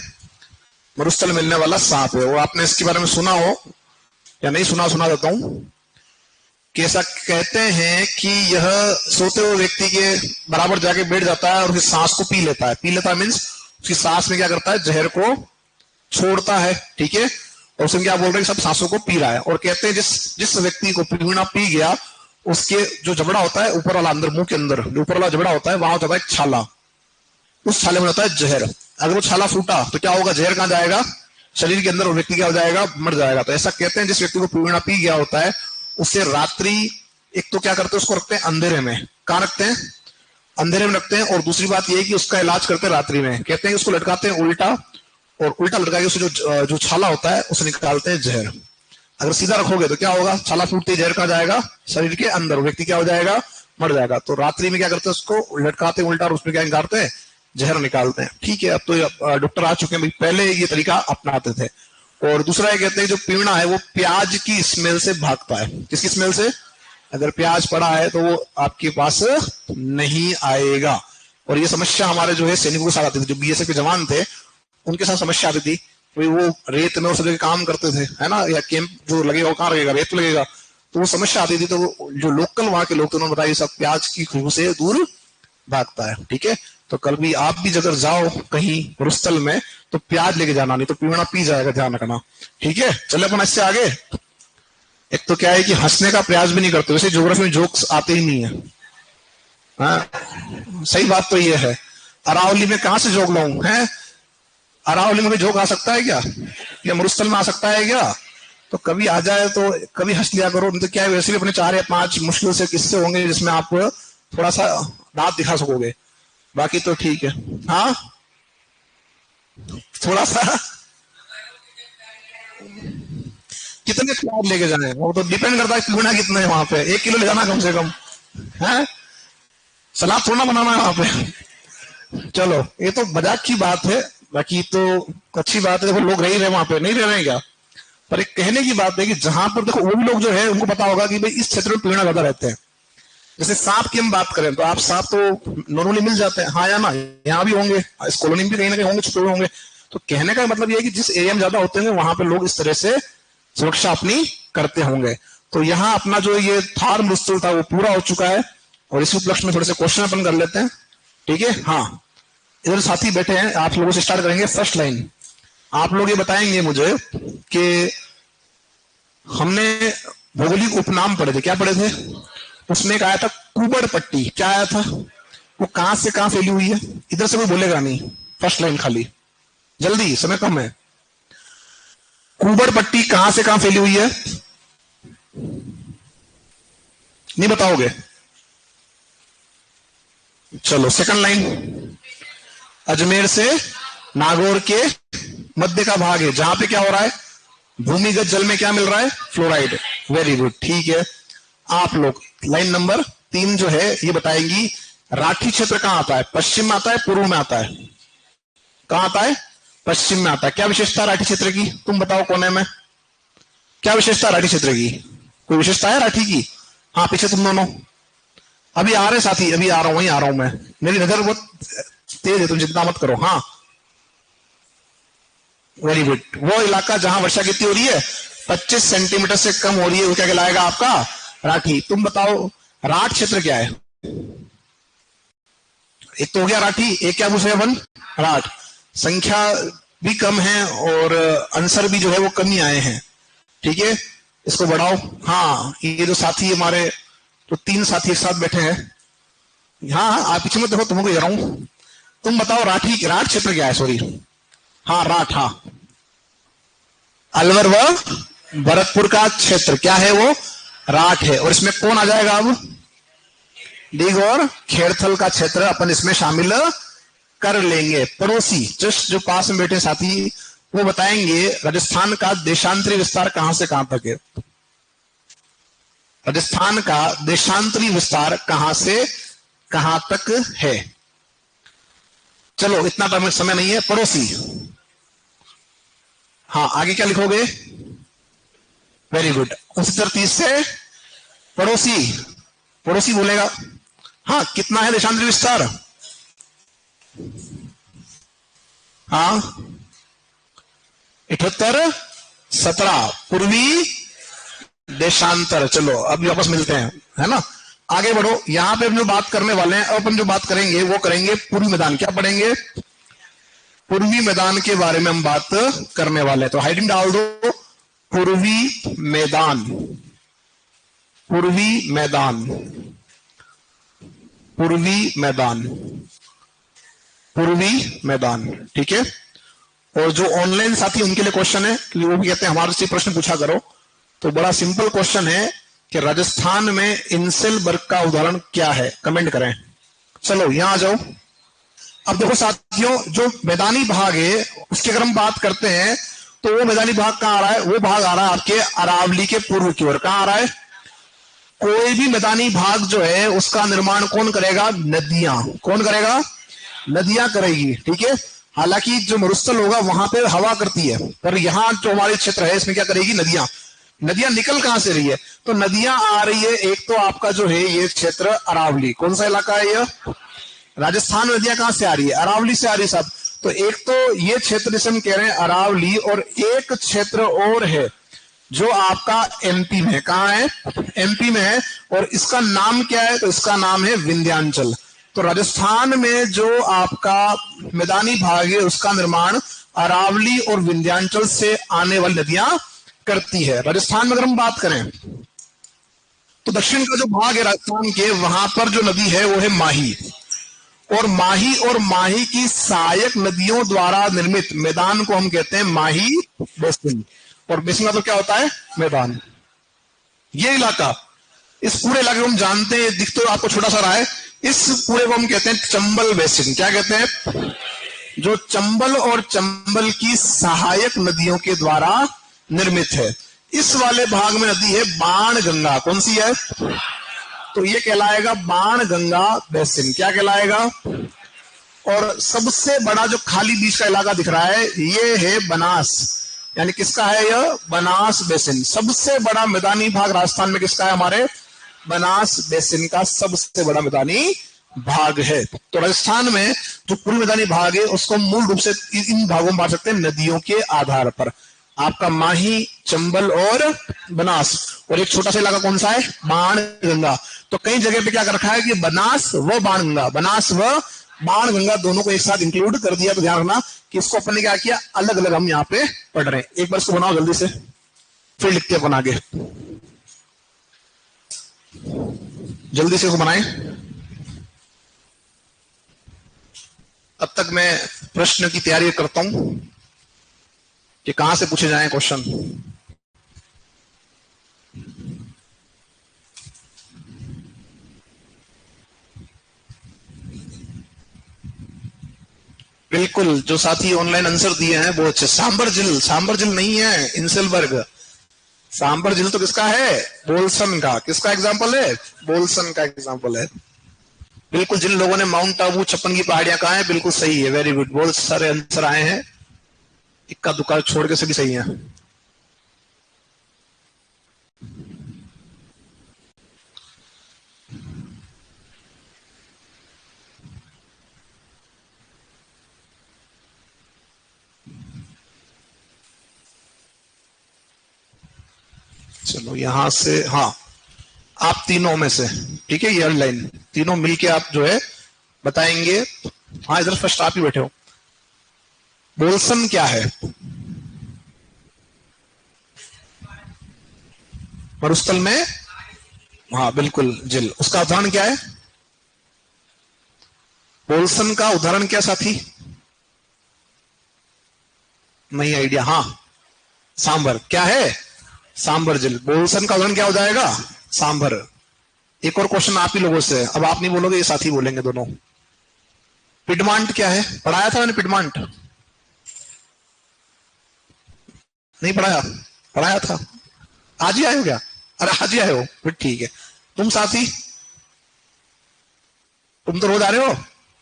A: मरुस्थल में मिलने वाला सांप है। और आपने इसके बारे में सुना हो या नहीं सुना? सुना देता हूं कि ऐसा कहते हैं कि यह सोते हुए व्यक्ति के बराबर जाके बैठ जाता है और उसकी सांस को पी लेता है। पी लेता है मीन्स उसकी सांस में क्या करता है? जहर को छोड़ता है। ठीक है। और उसमें क्या बोल रहे हैं? सब सांसों को पी रहा है। और कहते हैं जिस व्यक्ति को पीवना पी गया, उसके जो जबड़ा होता है ऊपर वाला, अंदर मुंह के अंदर जो ऊपर वाला जबड़ा होता है, वहां होता है एक छाला। उस छाले में होता है जहर। अगर वो छाला फूटा तो क्या होगा? जहर कहां जाएगा? शरीर के अंदर। और व्यक्ति क्या हो जाएगा? मर जाएगा। तो ऐसा कहते हैं जिस व्यक्ति को पीवना पी गया होता है उसे रात्रि, एक तो क्या करते हैं उसको रखते हैं अंधेरे में। कहां रखते हैं? अंधेरे में रखते हैं। और दूसरी बात यह है कि उसका इलाज करते हैं रात्रि में। कहते हैं कि उसको लटकाते हैं उल्टा, और उल्टा लटका के उसे जो छाला होता है उसे निकालते हैं जहर। अगर सीधा रखोगे तो क्या होगा? छाला फूटते जहर कहां जाएगा? शरीर के अंदर। व्यक्ति क्या हो जाएगा? मर जाएगा। तो रात्रि में क्या करते हैं? उसको लटकाते उल्टा और उसमें क्या निकालते हैं? जहर निकालते हैं। ठीक है। अब तो डॉक्टर आ चुके हैं, पहले ये तरीका अपनाते थे। और दूसरा ये कहते हैं जो पीवना है वो प्याज की स्मेल से भागता है। किसकी स्मेल से? अगर प्याज पड़ा है तो वो आपके पास नहीं आएगा। और ये समस्या हमारे जो है सैनिकों के साथ आती थी। जो बीएसएफ के जवान थे उनके साथ समस्या आती थी। वो रेत में और सब जगह काम करते थे, है ना, या कैंप जो लगेगा वो कहाँ लगेगा? रेत लगेगा। तो वो समस्या आती थी। तो वो जो लोकल वहां के लोग थे उन्होंने बताया सब प्याज की खुशबू से दूर भागता है। ठीक है। तो कल भी आप भी अगर जाओ कहीं मरुस्थल में तो प्याज लेके जाना, नहीं तो पीवना पी जाएगा। ध्यान रखना। ठीक है। चले अपन इससे आगे। एक तो क्या है कि हंसने का प्रयास भी नहीं करते। वैसे ज्योग्राफी में जोक्स आते ही नहीं है। हाँ, सही बात तो ये है। अरावली में कहां से जोक लाऊं? है अरावली में भी जोक आ सकता है क्या? या मरुस्थल में आ सकता है क्या? तो कभी आ जाए तो कभी हंस लिया करो। नहीं तो क्या है, वैसे भी अपने 4 या 5 मुश्किल से किस्से होंगे जिसमें आप थोड़ा सा दांत दिखा सकोगे। बाकी तो ठीक है। हाँ, थोड़ा सा कितने प्याज लेके जाए वो तो डिपेंड करता है पीवना कितना है वहां पे। 1 किलो ले जाना कम से कम। है सलाद थोड़ा बनाना है वहां पे। चलो ये तो मजाक की बात है। बाकी तो अच्छी बात है। देखो लोग रह रहे वहां पे, नहीं रह रहे हैं क्या? पर एक कहने की बात है कि जहां पर देखो वो भी लोग जो है उनको पता होगा कि भाई इस क्षेत्र में पीवना ज्यादा रहते हैं। जैसे सांप की हम बात करें तो आप सांप तो नॉर्मली मिल जाते हैं, हाँ या ना? यहाँ भी होंगे, इस कॉलोनी में भी कहीं ना कहीं होंगे, छुपे हुए होंगे। तो कहने का मतलब ये है कि जिस एरिया में ज्यादा होते होंगे वहां पे लोग इस तरह से सुरक्षा अपनी करते होंगे। तो यहाँ अपना जो ये थार मरुस्थल था वो पूरा हो चुका है। और इसी उपलक्ष्य में थोड़े से क्वेश्चन अपन कर लेते हैं। ठीक है। हाँ, इधर साथी बैठे हैं, आप लोगों से स्टार्ट करेंगे। फर्स्ट लाइन आप लोग ये बताएंगे मुझे कि हमने भौगोलिक उपनाम पढ़े थे, क्या पढ़े थे? उसमें एक आया था कुबड़ पट्टी, क्या आया था? वो कहां से कहां फैली हुई है? इधर से कोई बोलेगा नहीं, फर्स्ट लाइन खाली, जल्दी, समय कम है। कुबड़ पट्टी कहां से कहां फैली हुई है? नहीं बताओगे? चलो सेकंड लाइन, अजमेर से नागौर के मध्य का भाग है जहां पे क्या हो रहा है, भूमिगत जल में क्या मिल रहा है, फ्लोराइड। वेरी गुड, ठीक है। आप लोग लाइन नंबर 3 जो है ये बताएंगी राठी क्षेत्र कहां आता है, पश्चिम में आता है, पूर्व में आता है? कहां आता है? पश्चिम में आता है। क्या विशेषता राठी क्षेत्र की, तुम बताओ कोने में, क्या विशेषता राठी क्षेत्र की? कोई विशेषता है राठी की? हाँ पीछे तुम दोनों, अभी आ रहे साथी, अभी आ रहा हूं, वहीं आ रहा हूं मैं, मेरी नजर बहुत तेज है, तुम चिंता मत करो। हाँ वेरी गुड, वो इलाका जहां वर्षा कितनी हो रही है, 25 सेंटीमीटर से कम हो रही है, वो क्या कहलाएगा आपका, राठी। तुम बताओ राठ क्षेत्र क्या है? एक तो हो गया राठी, एक क्या पूछ रहे वन, राठ। संख्या भी कम है और आंसर भी जो है वो कम ही आए हैं, ठीक है, इसको बढ़ाओ। हाँ ये जो साथी हमारे, तो 3 साथी एक साथ बैठे हैं, हाँ आप पीछे मत देखो, तुमको कह रहा हूं, तुम बताओ राठी, राठ क्षेत्र क्या है, सॉरी, हाँ राठ, हाँ अलवर व भरतपुर का क्षेत्र क्या है, वो राठ है। और इसमें कौन आ जाएगा अब, डीग और खेड़थल का क्षेत्र अपन इसमें शामिल कर लेंगे। पड़ोसी जस्ट जो पास में बैठे साथी वो बताएंगे राजस्थान का देशांतरी विस्तार कहां से कहां तक है, राजस्थान का देशांतरी विस्तार कहां से कहां तक है। चलो इतना समय नहीं है, पड़ोसी, हाँ आगे क्या लिखोगे, वेरी गुड, 69-30 से पड़ोसी, पड़ोसी बोलेगा, हाँ कितना है देशांतरी विस्तार, हाँ 78-17 पूर्वी देशांतर। चलो अभी वापस मिलते हैं, है ना, आगे बढ़ो। यहां पे हम जो बात करने वाले हैं, अपन जो बात करेंगे वो करेंगे पूर्वी मैदान, क्या पढ़ेंगे, पूर्वी मैदान के बारे में हम बात करने वाले हैं। तो हाइडिंग डाल दो, पूर्वी मैदान, पूर्वी मैदान, पूर्वी मैदान, पूर्वी मैदान, ठीक है। और जो ऑनलाइन साथी उनके लिए क्वेश्चन है कि वो भी कहते हैं हमारे से प्रश्न पूछा करो, तो बड़ा सिंपल क्वेश्चन है कि राजस्थान में इंसेलबर्ग का उदाहरण क्या है, कमेंट करें। चलो यहां आ जाओ। अब देखो साथियों, जो मैदानी भाग है उसकी अगर हम बात करते हैं तो वो मैदानी भाग कहां आ रहा है, वो भाग आ रहा है आपके अरावली के पूर्व की ओर। कहां आ रहा है, कोई भी मैदानी भाग जो है उसका निर्माण कौन करेगा, नदियां, कौन करेगा, नदियां करेगी, ठीक है। हालांकि जो मरुस्थल होगा वहां पे हवा करती है, पर यहाँ जो हमारे क्षेत्र है इसमें क्या करेगी, नदियां। नदियां निकल कहां से रही है, तो नदियां आ रही है, एक तो आपका जो है ये क्षेत्र अरावली, कौन सा इलाका है ये, राजस्थान में नदियां कहां से आ रही है, अरावली से आ रही है साहब। तो एक तो ये क्षेत्र जिसे हम कह रहे हैं अरावली, और एक क्षेत्र और है जो आपका एमपी में, कहां है, एमपी में है, और इसका नाम क्या है, तो इसका नाम है विंध्याचल। तो राजस्थान में जो आपका मैदानी भाग है उसका निर्माण अरावली और विंध्याचल से आने वाली नदियां करती है। राजस्थान में अगर हम बात करें तो दक्षिण का जो भाग है राजस्थान के, वहां पर जो नदी है वो है माही, और माही की सहायक नदियों द्वारा निर्मित मैदान को हम कहते हैं माही बेसिन। और बेसिन मतलब क्या होता है, मैदान। ये इलाका, इस पूरे इलाके को हम जानते हैं, दिख तो आपको छोटा सा रहा है, इस पूरे को हम कहते हैं चंबल बेसिन। क्या कहते हैं, जो चंबल और चंबल की सहायक नदियों के द्वारा निर्मित है। इस वाले भाग में नदी है बाण गंगा, कौन सी है, तो ये कहलाएगा बाण गंगा बेसिन। क्या कहलाएगा, और सबसे बड़ा जो खाली बीच का इलाका दिख रहा है ये है बनास, यानी किसका है यह, बनास बेसिन। सबसे बड़ा मैदानी भाग राजस्थान में किसका है, हमारे बनास बेसिन का सबसे बड़ा मैदानी भाग है। तो राजस्थान में जो पूर्व मैदानी भाग है उसको मूल रूप से इन भागों में बांट सकते हैं नदियों के आधार पर, आपका माही, चंबल और बनास। और एक छोटा सा इलाका कौन सा है, बाण गंगा। तो कई जगह पे क्या कर रखा है कि बनास व बाण गंगा, बनास व बाण गंगा दोनों को एक साथ इंक्लूड कर दिया, तो ध्यान रखना कि इसको अपन ने क्या किया, अलग अलग हम यहाँ पे पढ़ रहे हैं। एक बार इसको बनाओ जल्दी से, फिर लिखते हैं अपन आगे। जल्दी से इसको बनाएं। अब तक मैं प्रश्न की तैयारी करता हूं कि कहां से पूछे जाएं क्वेश्चन। बिल्कुल, जो साथी ऑनलाइन आंसर दिए हैं वो अच्छे। सांबर जिल नहीं है, इंसेलबर्ग। सांबर जिल तो किसका है, बोल्सन का। किसका एग्जाम्पल है, बोल्सन का एग्जाम्पल है। बिल्कुल, जिन लोगों ने माउंट आबू 56 की पहाड़ियां कहा है, बिल्कुल सही है, वेरी गुड। बहुत सारे आंसर आए हैं, इक्का दुक्का छोड़ के सभी सही है। चलो यहां से, हाँ आप तीनों में से, ठीक है, ये लाइन तीनों मिलके आप जो है बताएंगे। हाँ इधर फर्स्ट आप ही बैठे हो। बोल्सन क्या है, मरुस्थल में, हाँ बिल्कुल जिल। उसका उदाहरण क्या है, बोल्सन का उदाहरण क्या साथी, नहीं आइडिया। हाँ सांबर क्या है, सांबर जिल। बोल्सन का उदाहरण क्या हो जाएगा, सांबर। एक और क्वेश्चन आप ही लोगों से, अब आप नहीं बोलोगे, ये साथी बोलेंगे दोनों। पिडमांट क्या है, पढ़ाया था मैंने पिडमांट, नहीं पढ़ाया, पढ़ाया था। आज ही आए हो क्या, अरे आज ही आए हो, फिर ठीक है। तुम साथी, तुम तो रोज आ रहे हो।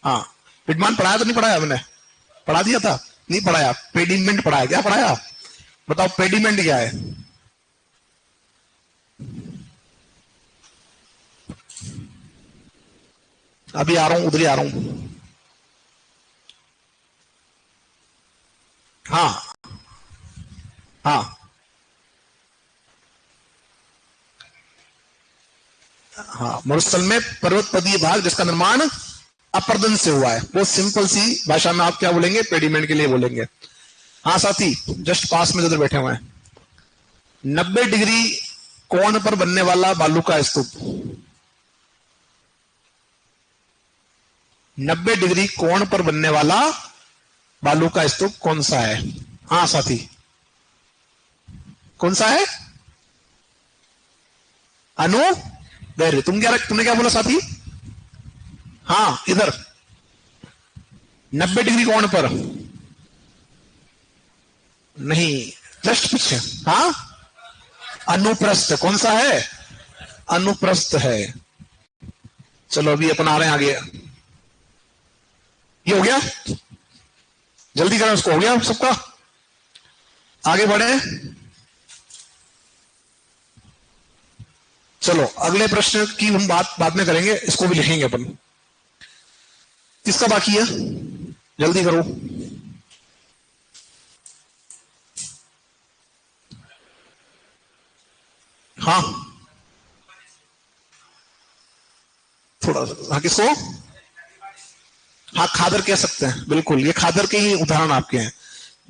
A: हाँ पिडमांट पढ़ाया तो नहीं पढ़ाया मैंने, पढ़ा दिया था, नहीं पढ़ाया। पेडिमेंट पढ़ाया, क्या पढ़ाया बताओ, पेडिमेंट क्या है। अभी आ रहा हूं, उधर ही आ रहा हूं। हाँ हाँ हाँ, मरुस्थल में पर्वतपदीय भाग जिसका निर्माण अपर्दन से हुआ है, वो सिंपल सी भाषा में आप क्या बोलेंगे, पेडिमेंट के लिए बोलेंगे। हाँ साथी, जस्ट पास में जो बैठे हुए हैं, 90 डिग्री कोण पर बनने वाला बालू का स्तूप, 90 डिग्री कोण पर बनने वाला बालू का स्तूप कौन सा है। हाँ साथी, कौन सा है, अनु धैर्य। तुमने क्या बोला साथी, हाँ इधर 90 डिग्री कोण पर, नहीं जस्ट पीछे, हाँ अनुप्रस्थ, कौन सा है, अनुप्रस्थ है। चलो अभी अपन आ रहे हैं आगे, ये हो गया, जल्दी करें उसको, हो गया सबका, आगे बढ़े। चलो अगले प्रश्न की हम बात बाद में करेंगे, इसको भी लिखेंगे अपन। किसका बाकी है, जल्दी करो। हाँ थोड़ा हाँ, किसको, हाँ खादर कह सकते हैं, बिल्कुल ये खादर के ही उदाहरण आपके हैं,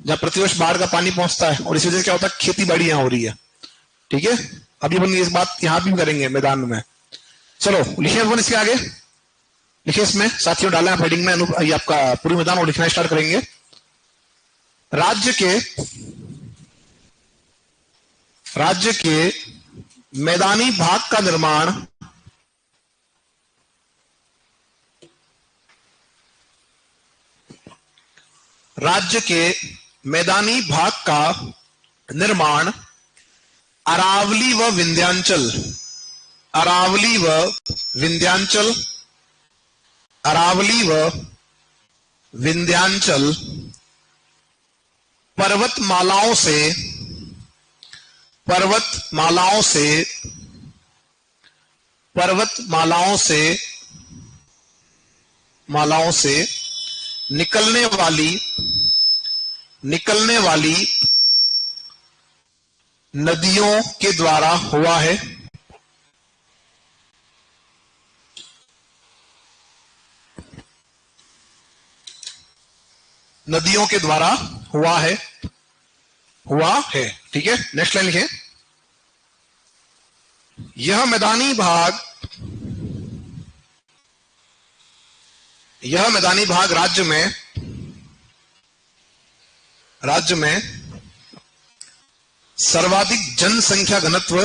A: जहां प्रतिवर्ष बाढ़ का पानी पहुंचता है और इस वजह से क्या होता है, खेती बाड़ी यहां हो रही है। ठीक है, अभी अपन इस बात यहां भी करेंगे मैदान में। चलो लिखिए अपन इसके आगे, लिखिए इसमें साथियों, डाला है हेडिंग में, ये आपका पूरी मैदान, और लिखना स्टार्ट करेंगे। राज्य के मैदानी भाग का निर्माण राज्य के मैदानी भाग का निर्माण अरावली व विंध्यांचल, अरावली व विंध्यांचल, अरावली व विंध्यांचल पर्वतमालाओं से, पर्वतमालाओं से, पर्वतमालाओं से, मालाओं से निकलने वाली नदियों के द्वारा हुआ है। नदियों के द्वारा हुआ है, ठीक है। नेक्स्ट लाइन लिखें, यह मैदानी भाग राज्य में सर्वाधिक जनसंख्या घनत्व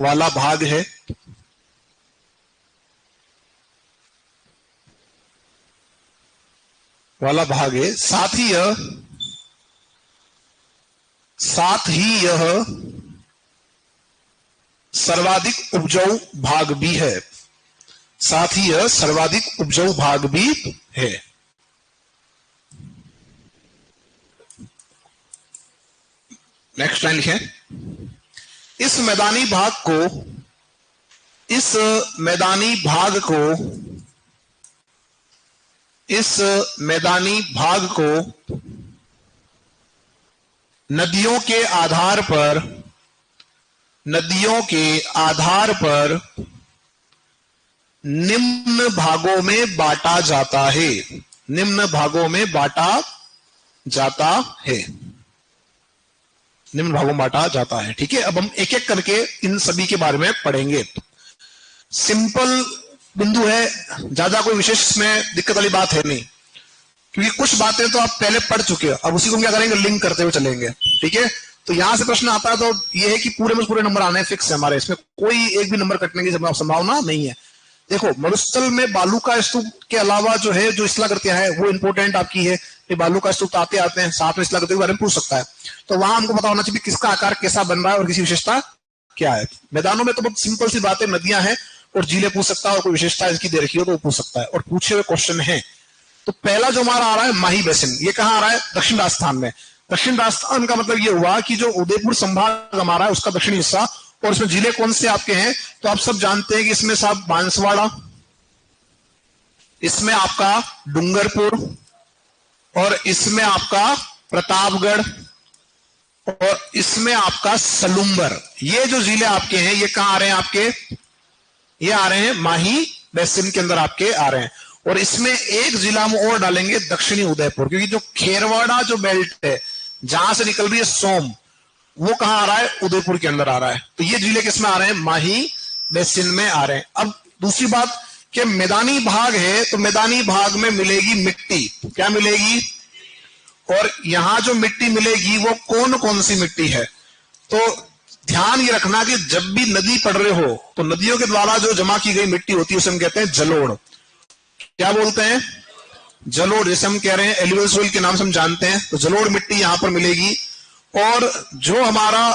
A: वाला भाग है। साथ ही यह सर्वाधिक उपजाऊ भाग भी है। नेक्स्ट लाइन लिखें, इस मैदानी भाग को नदियों के आधार पर निम्न भागों में बांटा जाता है। ठीक है, अब हम एक एक करके इन सभी के बारे में पढ़ेंगे। सिंपल बिंदु है, ज्यादा कोई विशेष इसमें दिक्कत वाली बात है नहीं, क्योंकि कुछ बातें तो आप पहले पढ़ चुके हो, अब उसी को क्या करेंगे, लिंक करते हुए चलेंगे। ठीक है, तो यहां से प्रश्न आता है तो ये है कि पूरे में पूरे नंबर आने फिक्स है हमारे, इसमें कोई एक भी नंबर कटने की संभावना नहीं है। देखो, मरुस्थल में बालू का स्तूप के अलावा जो है, जो शिलाकृतियां है वो इंपोर्टेंट आपकी है। बालू का स्तूप आते हैं, साथ में शिलाकृतियों के बारे में पूछ सकता है, तो वहां हमको पता होना चाहिए किसका आकार कैसा बन रहा है और किसी विशेषता क्या है। मैदानों में तो बहुत सिंपल सी बात है, नदियां हैं और झीलें पूछ सकता है, और कोई विशेषता इसकी दे रखी हो तो वो पूछ सकता है, और पूछे हुए क्वेश्चन है। तो पहला जो हमारा आ रहा है माही बेसिन, ये कहाँ आ रहा है, दक्षिण राजस्थान में। दक्षिण राजस्थान का मतलब ये हुआ कि जो उदयपुर संभाग हमारा है उसका दक्षिणी हिस्सा, और इसमें जिले कौन से आपके हैं, तो आप सब जानते हैं कि इसमें साहब बांसवाड़ा, इसमें आपका डूंगरपुर, और इसमें आपका प्रतापगढ़, और इसमें आपका सलूम्बर। ये जो जिले आपके हैं ये कहां आ रहे हैं आपके, ये आ रहे हैं माही बेसिन के अंदर आपके आ रहे हैं। और इसमें एक जिला हम और डालेंगे, दक्षिणी उदयपुर, क्योंकि जो खेरवाड़ा जो बेल्ट है जहां से निकल रही है सोम, वो कहां आ रहा है, उदयपुर के अंदर आ रहा है। तो ये जिले किसमें आ रहे हैं, माही बेसिन में आ रहे हैं। अब दूसरी बात कि मैदानी भाग है, तो मैदानी भाग में मिलेगी मिट्टी, क्या मिलेगी, और यहां जो मिट्टी मिलेगी वो कौन कौन सी मिट्टी है। तो ध्यान ये रखना कि जब भी नदी पढ़ रहे हो तो नदियों के द्वारा जो जमा की गई मिट्टी होती है उसे हम कहते हैं जलोढ़। क्या बोलते हैं, जलोढ़, जैसे हम कह रहे हैं एलुवियल सोइल के नाम से हम जानते हैं, तो जलोढ़ मिट्टी यहां पर मिलेगी। और जो हमारा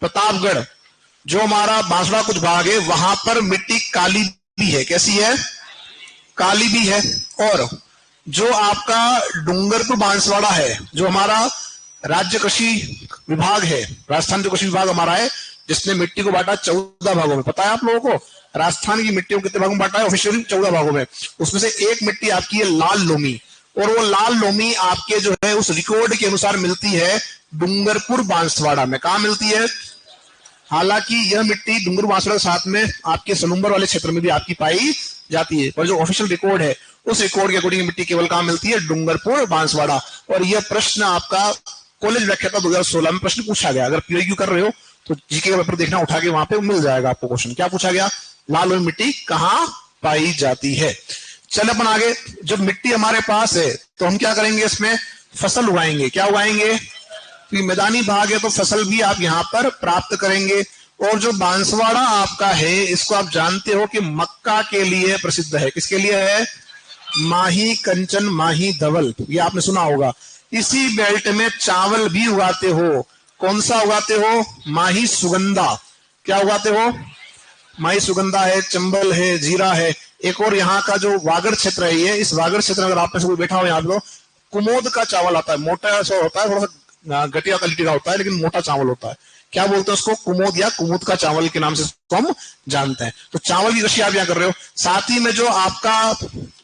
A: प्रतापगढ़, जो हमारा बांसवाड़ा कुछ भाग है, वहां पर मिट्टी काली भी है, कैसी है, काली भी है। और जो आपका डूंगरपुर बांसवाड़ा है, जो हमारा राज्य कृषि विभाग है, राजस्थान जो कृषि विभाग हमारा है, जिसने मिट्टी को बांटा 14 भागों में, पता है आप लोगों को राजस्थान की मिट्टियों को कितने भागों में बांटा है, ऑफिशियली 14 भागों में। उसमें से एक मिट्टी आपकी है लाल लोमी, और वो लाल लोमी आपके जो है उस रिकॉर्ड के अनुसार मिलती है डूंगरपुर बांसवाड़ा में। कहां मिलती है, हालांकि यह मिट्टी डूंगरपुर बांसवाड़ा के साथ में आपके सलूम्बर वाले क्षेत्र में भी आपकी पाई जाती है, पर जो ऑफिशियल रिकॉर्ड है उस रिकॉर्ड के अकॉर्डिंग मिट्टी केवल कहां मिलती है, डूंगरपुर बांसवाड़ा। और यह प्रश्न आपका कॉलेज व्याख्याता 2016 में प्रश्न पूछा गया, अगर पीआईक्यू कर रहे हो तो जीके का पेपर देखना, उठा के वहां पे मिल जाएगा आपको क्वेश्चन। क्या पूछा गया, लाल लोमी मिट्टी कहां पाई जाती है। चलो अपन आगे, जब मिट्टी हमारे पास है तो हम क्या करेंगे, इसमें फसल उगाएंगे। क्या उगाएंगे, तो मैदानी भाग है तो फसल भी आप यहां पर प्राप्त करेंगे। और जो बांसवाड़ा आपका है, इसको आप जानते हो कि मक्का के लिए प्रसिद्ध है। किसके लिए है, माही कंचन, माही धवल, ये आपने सुना होगा। इसी बेल्ट में चावल भी उगाते हो, कौन सा उगाते हो, माही सुगंधा। क्या उगाते हो, माही सुगंधा है, चंबल है, जीरा है। एक और यहाँ का जो वागड़ क्षेत्र है, ये इस वागड़ क्षेत्र में अगर आप में से कोई बैठा हो यहाँ पे, कुमोद का चावल आता है, मोटा सा होता है, थोड़ा सा घटिया क्वालिटी का होता है, लेकिन मोटा चावल होता है। क्या बोलते हैं उसको, कुमोद या कुमुद का चावल के नाम से हम जानते हैं। तो चावल की कृषि आप यहाँ कर रहे हो। साथ ही में जो आपका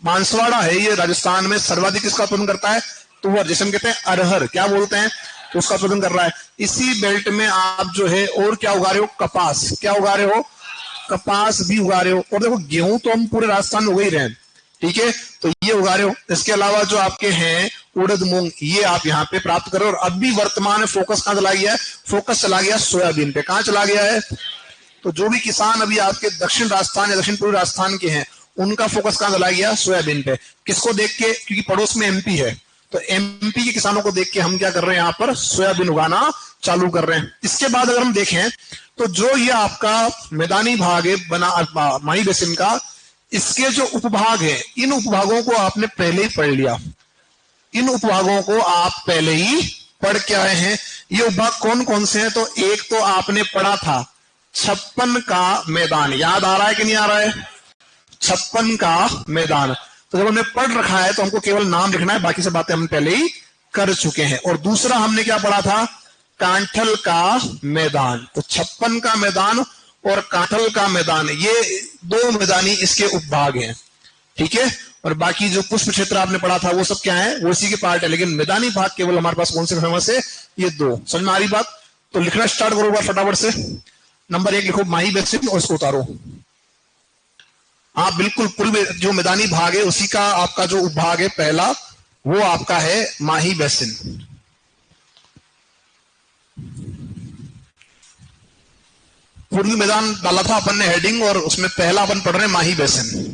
A: बांसवाड़ा है, ये राजस्थान में सर्वाधिक किसका उत्पादन करता है, तुअर, जिसे हम कहते हैं अरहर। क्या बोलते हैं, तो उसका उत्पादन कर रहा है। इसी बेल्ट में आप जो है और क्या उगा रहे हो, कपास। क्या उगा रहे हो, कपास भी उगा रहे हो। और देखो गेहूं तो हम पूरे राजस्थान में उगा ही रहे हैं, ठीक है, तो ये उगा रहे हो। इसके अलावा जो आपके हैं उड़द मूंग, ये आप यहाँ पे प्राप्त करो। और अभी वर्तमान में फोकस कहां चला गया है, फोकस चला गया सोयाबीन पे। कहां चला गया है, तो जो भी किसान अभी आपके दक्षिण राजस्थान या दक्षिण पूर्वी राजस्थान के हैं, उनका फोकस कहां चला गया, सोयाबीन पे। किसको देख के, क्योंकि पड़ोस में एमपी है, तो एमपी के किसानों को देख के हम क्या कर रहे हैं, यहाँ पर सोयाबीन उगाना चालू कर रहे हैं। इसके बाद अगर हम देखें तो जो ये आपका मैदानी भाग है बना माही बेसिन का, इसके जो उपभाग है, इन उपभागों को आपने पहले ही पढ़ लिया। इन उपभागों को आप पहले ही पढ़ के आए हैं। ये उपभाग कौन कौन से हैं, तो एक तो आपने पढ़ा था 56 का मैदान, याद आ रहा है कि नहीं आ रहा है, 56 का मैदान। तो जब हमने पढ़ रखा है तो हमको केवल नाम लिखना है, बाकी सब बातें हम पहले ही कर चुके हैं। और दूसरा हमने क्या पढ़ा था, कांठल का मैदान। तो 56 का मैदान और कांठल का मैदान, ये दो मैदानी इसके उपभाग हैं, ठीक है। और बाकी जो पुष्प क्षेत्र आपने पढ़ा था वो सब क्या है, वो इसी के पार्ट है। लेकिन मैदानी भाग केवल हमारे पास कौन से फेमस है, ये दो। समझ में आ रही बात, तो लिखना स्टार्ट करो फटाफट से। नंबर 1 लिखो माही बेसिन और इसको उतारो। आप बिल्कुल पूर्व जो मैदानी भाग है उसी का आपका जो उपभाग है पहला, वो आपका है माही बेसिन। पूर्वी मैदान डाला था अपन ने हेडिंग, और उसमें पहला अपन पढ़ रहे हैं माही बेसिन।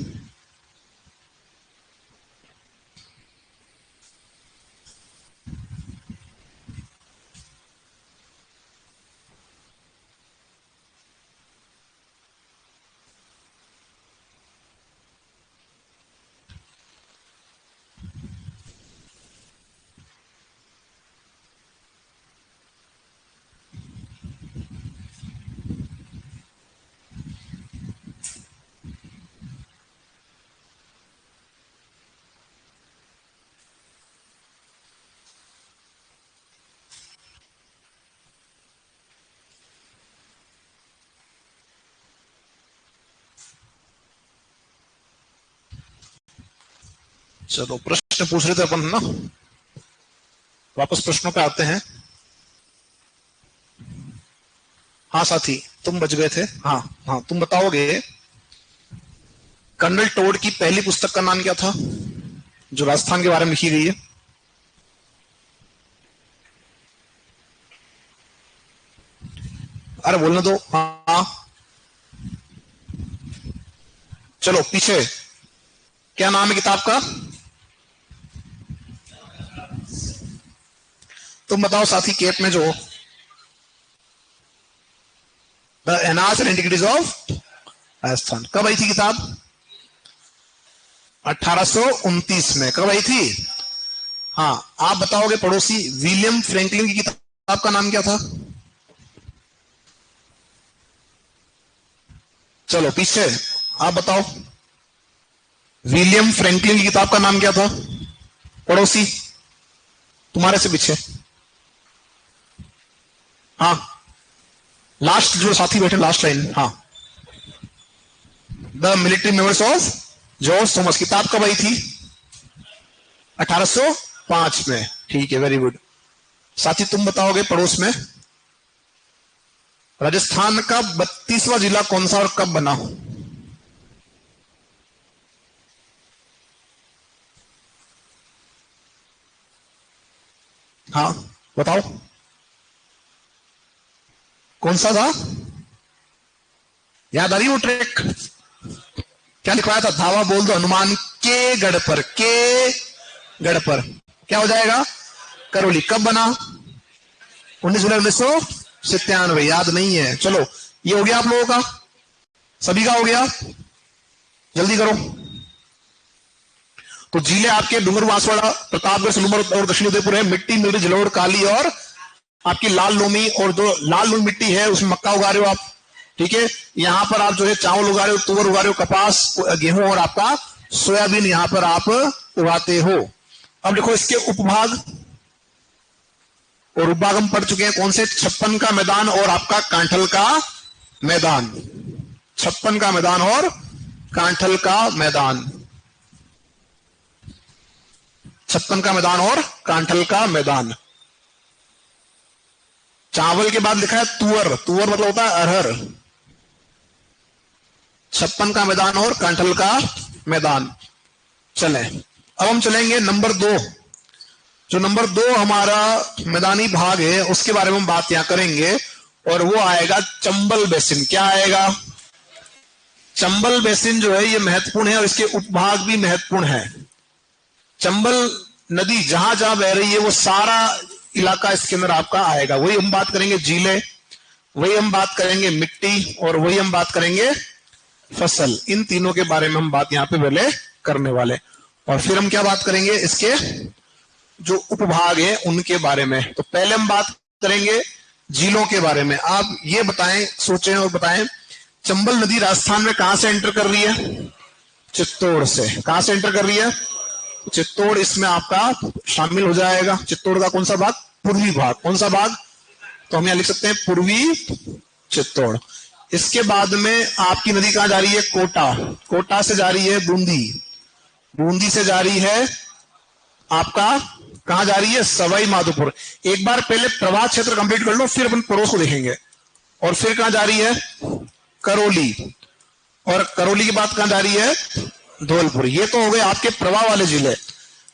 A: चलो प्रश्न पूछ रहे थे अपन ना, वापस प्रश्नों पे आते हैं। हाँ साथी, तुम बच गए थे। हाँ हाँ, तुम बताओगे कर्नल टोड की पहली पुस्तक का नाम क्या था, जो राजस्थान के बारे में लिखी गई है। अरे बोलने दो। हाँ चलो पीछे, क्या नाम है किताब का, तुम बताओ साथी, केप में जो the annals and antiquities of Rajasthan. कब आई थी किताब, 1829 में। कब आई थी, हाँ। आप बताओगे पड़ोसी, विलियम फ्रैंकलिन की किताब का नाम क्या था। चलो पीछे, आप बताओ, विलियम फ्रैंकलिन की किताब का नाम क्या था पड़ोसी, तुम्हारे से पीछे। हाँ लास्ट जो साथी बैठे, लास्ट लाइन। हाँ, the military memories of George Thomas. किताब कब आई थी, 1805 में। ठीक है, वेरी गुड। साथी तुम बताओगे पड़ोस में, राजस्थान का 32वां जिला कौन सा और कब बना। हाँ बताओ, कौन सा था, याद आ रही वो ट्रैक, क्या लिखवाया था, धावा बोल दो, हनुमान के गढ़ पर, के गढ़ पर। क्या हो जाएगा, करौली। कब बना, 19 जुलाई 1997। याद नहीं है, चलो ये हो गया आप लोगों का, सभी का हो गया, जल्दी करो। तो जिले आपके डूंगर, बांसवाड़ा, प्रतापगढ़, सलूमर और दक्षिण उदयपुर है। मिट्टी मिल रही जलोढ़, काली और आपकी लाल लोमी। और जो लाल लोमी मिट्टी है उसमें मक्का उगा रहे हो आप, ठीक है। यहां पर आप जो है चावल उगा रहे हो, तुअर उगा रहे हो, कपास, गेहूं और आपका सोयाबीन यहां पर आप उगाते हो। अब देखो इसके उपभाग और उपभाग हम पढ़ चुके हैं, कौन से, 56 का मैदान और आपका कांठल का मैदान। 56 का मैदान और कांठल का मैदान, 56 का मैदान और कांठल का मैदान। चावल के बाद लिखा है तुअर, तुअर मतलब होता है अरहर। 56 का मैदान और कांठल का मैदान। चले अब हम चलेंगे नंबर 2। जो नंबर 2 हमारा मैदानी भाग है उसके बारे में हम बात यहां करेंगे, और वो आएगा चंबल बेसिन। क्या आएगा? चंबल बेसिन जो है ये महत्वपूर्ण है और इसके उपभाग भी महत्वपूर्ण है। चंबल नदी जहां जहां बह रही है वो सारा इलाका इसके अंदर आपका आएगा। वही हम बात करेंगे झीलें, वही हम बात करेंगे मिट्टी, और वही हम बात करेंगे फसल। इन तीनों के बारे में हम बात यहां पे पहले करने वाले, और फिर हम क्या बात करेंगे इसके जो उपभाग है उनके बारे में। तो पहले हम बात करेंगे झीलों के बारे में। आप ये बताएं, सोचें और बताएं, चंबल नदी राजस्थान में कहां से एंटर कर रही है? चित्तौड़ से। कहां से एंटर कर रही है? चित्तौड़ इसमें आपका शामिल हो जाएगा। चित्तौड़ का कौन सा भाग? पूर्वी भाग। कौन सा भाग? तो हम यहां लिख सकते हैं पूर्वी चित्तौड़। इसके बाद में आपकी नदी कहां जा रही है? कोटा। कोटा से जा रही है बूंदी। बूंदी से जा रही है आपका कहां जा रही है? सवाई माधोपुर। एक बार पहले प्रवाह क्षेत्र कंप्लीट कर लो, फिर अपन पड़ोस को देखेंगे। और फिर कहां जा रही है? करौली। और करौली की बात कहां जा रही है? धौलपुर। ये तो हो गए आपके प्रवाह वाले जिले।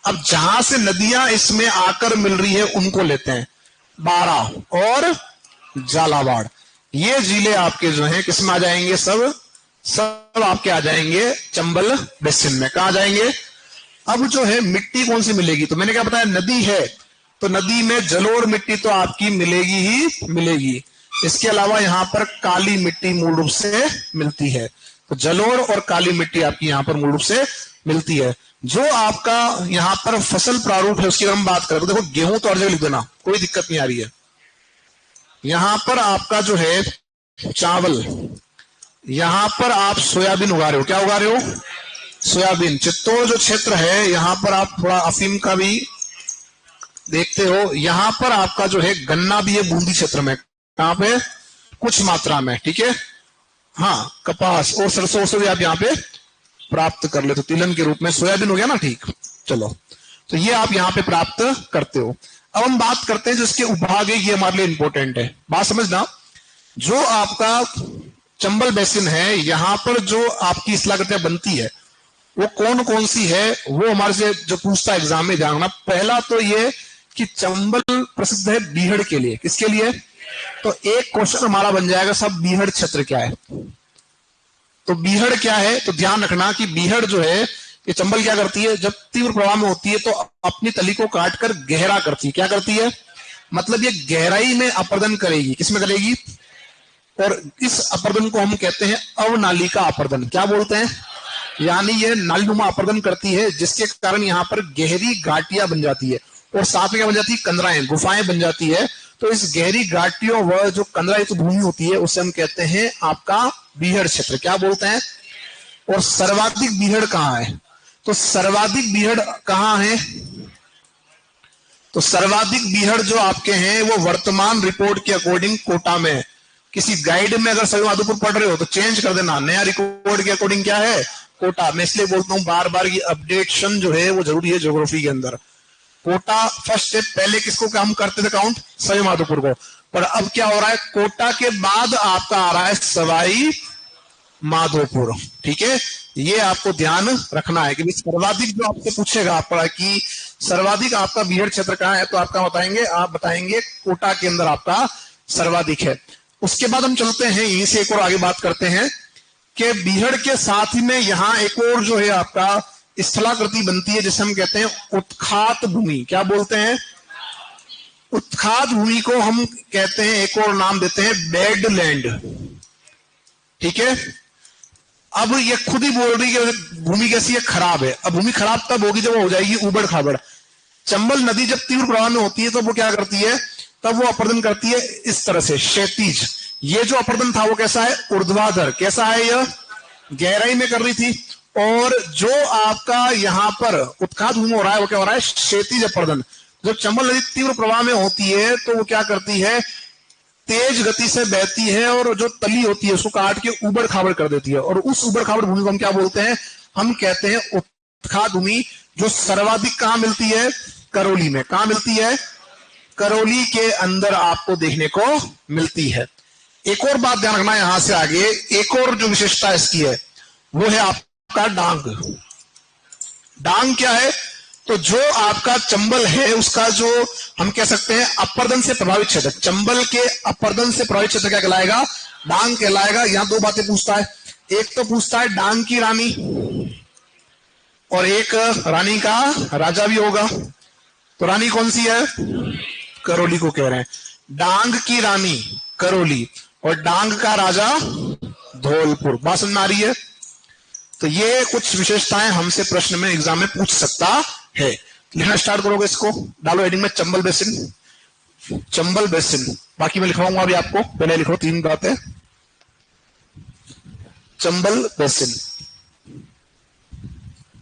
A: अब जहां से नदियां इसमें आकर मिल रही है उनको लेते हैं। बारा और झालावाड़, ये जिले आपके जो हैं किसमें आ जाएंगे? सब आपके आ जाएंगे चंबल बेसिन में। कहा जाएंगे? अब जो है मिट्टी कौन सी मिलेगी? तो मैंने क्या बताया, नदी है तो नदी में जलोढ़ मिट्टी तो आपकी मिलेगी ही मिलेगी। इसके अलावा यहां पर काली मिट्टी मूल रूप से मिलती है। तो जलोढ़ और काली मिट्टी आपकी यहां पर मूल रूप से मिलती है। जो आपका यहां पर फसल प्रारूप है उसकी अगर हम बात करें तो देखो, गेहूं तो हर जगह लिख देना, कोई दिक्कत नहीं आ रही है। यहां पर आपका जो है चावल, यहां पर आप सोयाबीन उगा रहे हो। क्या उगा रहे हो? सोयाबीन। चित्तौड़ जो क्षेत्र है यहां पर आप थोड़ा अफीम का भी देखते हो। यहां पर आपका जो है गन्ना भी है बूंदी क्षेत्र में। कहां पे? कुछ मात्रा में, ठीक है। हाँ, कपास और सरसों से भी आप यहाँ पे प्राप्त कर ले, तो तिलहन के रूप में सोयाबीन हो गया ना, ठीक। चलो, तो ये आप यहाँ पे प्राप्त करते हो। अब हम बात करते हैं जो इसके उपभाग है, ये हमारे लिए इंपॉर्टेंट है। बात समझना, जो आपका चंबल बेसिन है यहां पर जो आपकी स्थलाकृतियां बनती है वो कौन कौन सी है, वो हमारे से जो पूछता है एग्जाम में जानना। पहला तो ये कि चंबल प्रसिद्ध है बीहड़ के लिए। किसके लिए? तो एक क्वेश्चन हमारा बन जाएगा सब, बीहड़ क्षेत्र क्या है। तो बीहड़ क्या है, तो ध्यान रखना कि बीहड़ जो है ये चंबल क्या करती है, जब तीव्र प्रवाह में होती है तो अपनी तली को काटकर गहरा करती है। क्या करती है? मतलब ये गहराई में अपर्दन करेगी। किसमें करेगी? और इस अपर्दन को हम कहते हैं अवनालिका अपर्दन। क्या बोलते हैं? यानी ये नालीनुमा अपर्दन करती है, जिसके कारण यहाँ पर गहरी घाटियां बन जाती है, और साथ में क्या बन जाती है? कंदराएं, गुफाएं बन जाती है। तो इस गहरी घाटियों व जो कंदरायुक्त भूमि होती है उसे हम कहते हैं आपका बीहड़ क्षेत्र। क्या बोलते हैं? और सर्वाधिक बीहड़ कहाँ है? तो सर्वाधिक बीहड़ कहाँ है? तो सर्वाधिक बीहड़ जो आपके हैं वो वर्तमान रिपोर्ट के अकॉर्डिंग कोटा में है। किसी गाइड में अगर सभी माधोपुर पढ़ रहे हो तो चेंज कर देना, नया रिकॉर्ड के अकॉर्डिंग क्या है? कोटा। मैं इसलिए बोलता हूं बार बार ये अपडेशन जो है वो जरूरी है ज्योग्राफी के अंदर। कोटा फर्स्ट स्टेप, पहले किसको हम करते थे काउंट? सवाई माधोपुर को। पर अब क्या हो रहा है, कोटा के बाद आपका आ रहा है सवाई माधोपुर। ठीक है, ये आपको ध्यान रखना है कि सर्वाधिक जो आपसे पूछेगा आपका कि सर्वाधिक आपका बीहड़ क्षेत्र कहाँ है, तो आपका बताएंगे, आप बताएंगे कोटा के अंदर आपका सर्वाधिक है। उसके बाद हम चलते हैं यहीं से एक और आगे बात करते हैं कि बीहड़ के साथ ही में यहां एक और जो है आपका स्थलाकृति बनती है जिसे हम कहते हैं उत्खात भूमि। क्या बोलते हैं? उत्खात भूमि को हम कहते हैं, एक और नाम देते हैं बेडलैंड। ठीक है, अब ये खुद ही बोल रही है भूमि कैसी है? खराब है। अब भूमि खराब तब होगी जब वो हो जाएगी उबड़ खाबड़। चंबल नदी जब तीव्र प्रवाह में होती है तो वो क्या करती है, तब वो अपर्दन करती है इस तरह से क्षैतिज। ये जो अपर्दन था वो कैसा है? ऊर्ध्वाधर। कैसा है? यह गहराई में कर रही थी। और जो आपका यहां पर उत्खात भूमि हो रहा है वो क्या हो रहा है? क्षैतिज अपर्दन। जब चंबल नदी तीव्र प्रवाह में होती है तो वो क्या करती है? तेज गति से बहती है और जो तली होती है उसको काट के उबड़ खाबड़ कर देती है। और उस उबड़ खाबड़ भूमि को हम क्या बोलते हैं? हम कहते हैं उत्खात भूमि, जो सर्वाधिक कहां मिलती है? करौली में। कहां मिलती है? करौली के अंदर आपको देखने को मिलती है। एक और बात ध्यान रखना, यहां से आगे एक और जो विशेषता इसकी है वो है आपका डांग। डांग क्या है? तो जो आपका चंबल है उसका जो हम कह सकते हैं अपर्दन से प्रभावित क्षेत्र, चंबल के अपर्दन से प्रभावित क्षेत्र क्या कहलाएगा? डांग कहलाएगा। यहां दो बातें पूछता है, एक तो पूछता है डांग की रानी और एक रानी का राजा भी होगा। तो रानी कौन सी है? करौली को कह रहे हैं। डांग की रानी करौली और डांग का राजा धौलपुर। बात समझ में आ रही है? तो ये कुछ विशेषताएं हमसे प्रश्न में एग्जाम में पूछ सकता है। लिखना स्टार्ट करोगे, इसको डालो हेडिंग में चंबल बेसिन, चंबल बेसिन। बाकी मैं लिखवाऊंगा अभी आपको, पहले लिखो तीन बातें। चंबल बेसिन,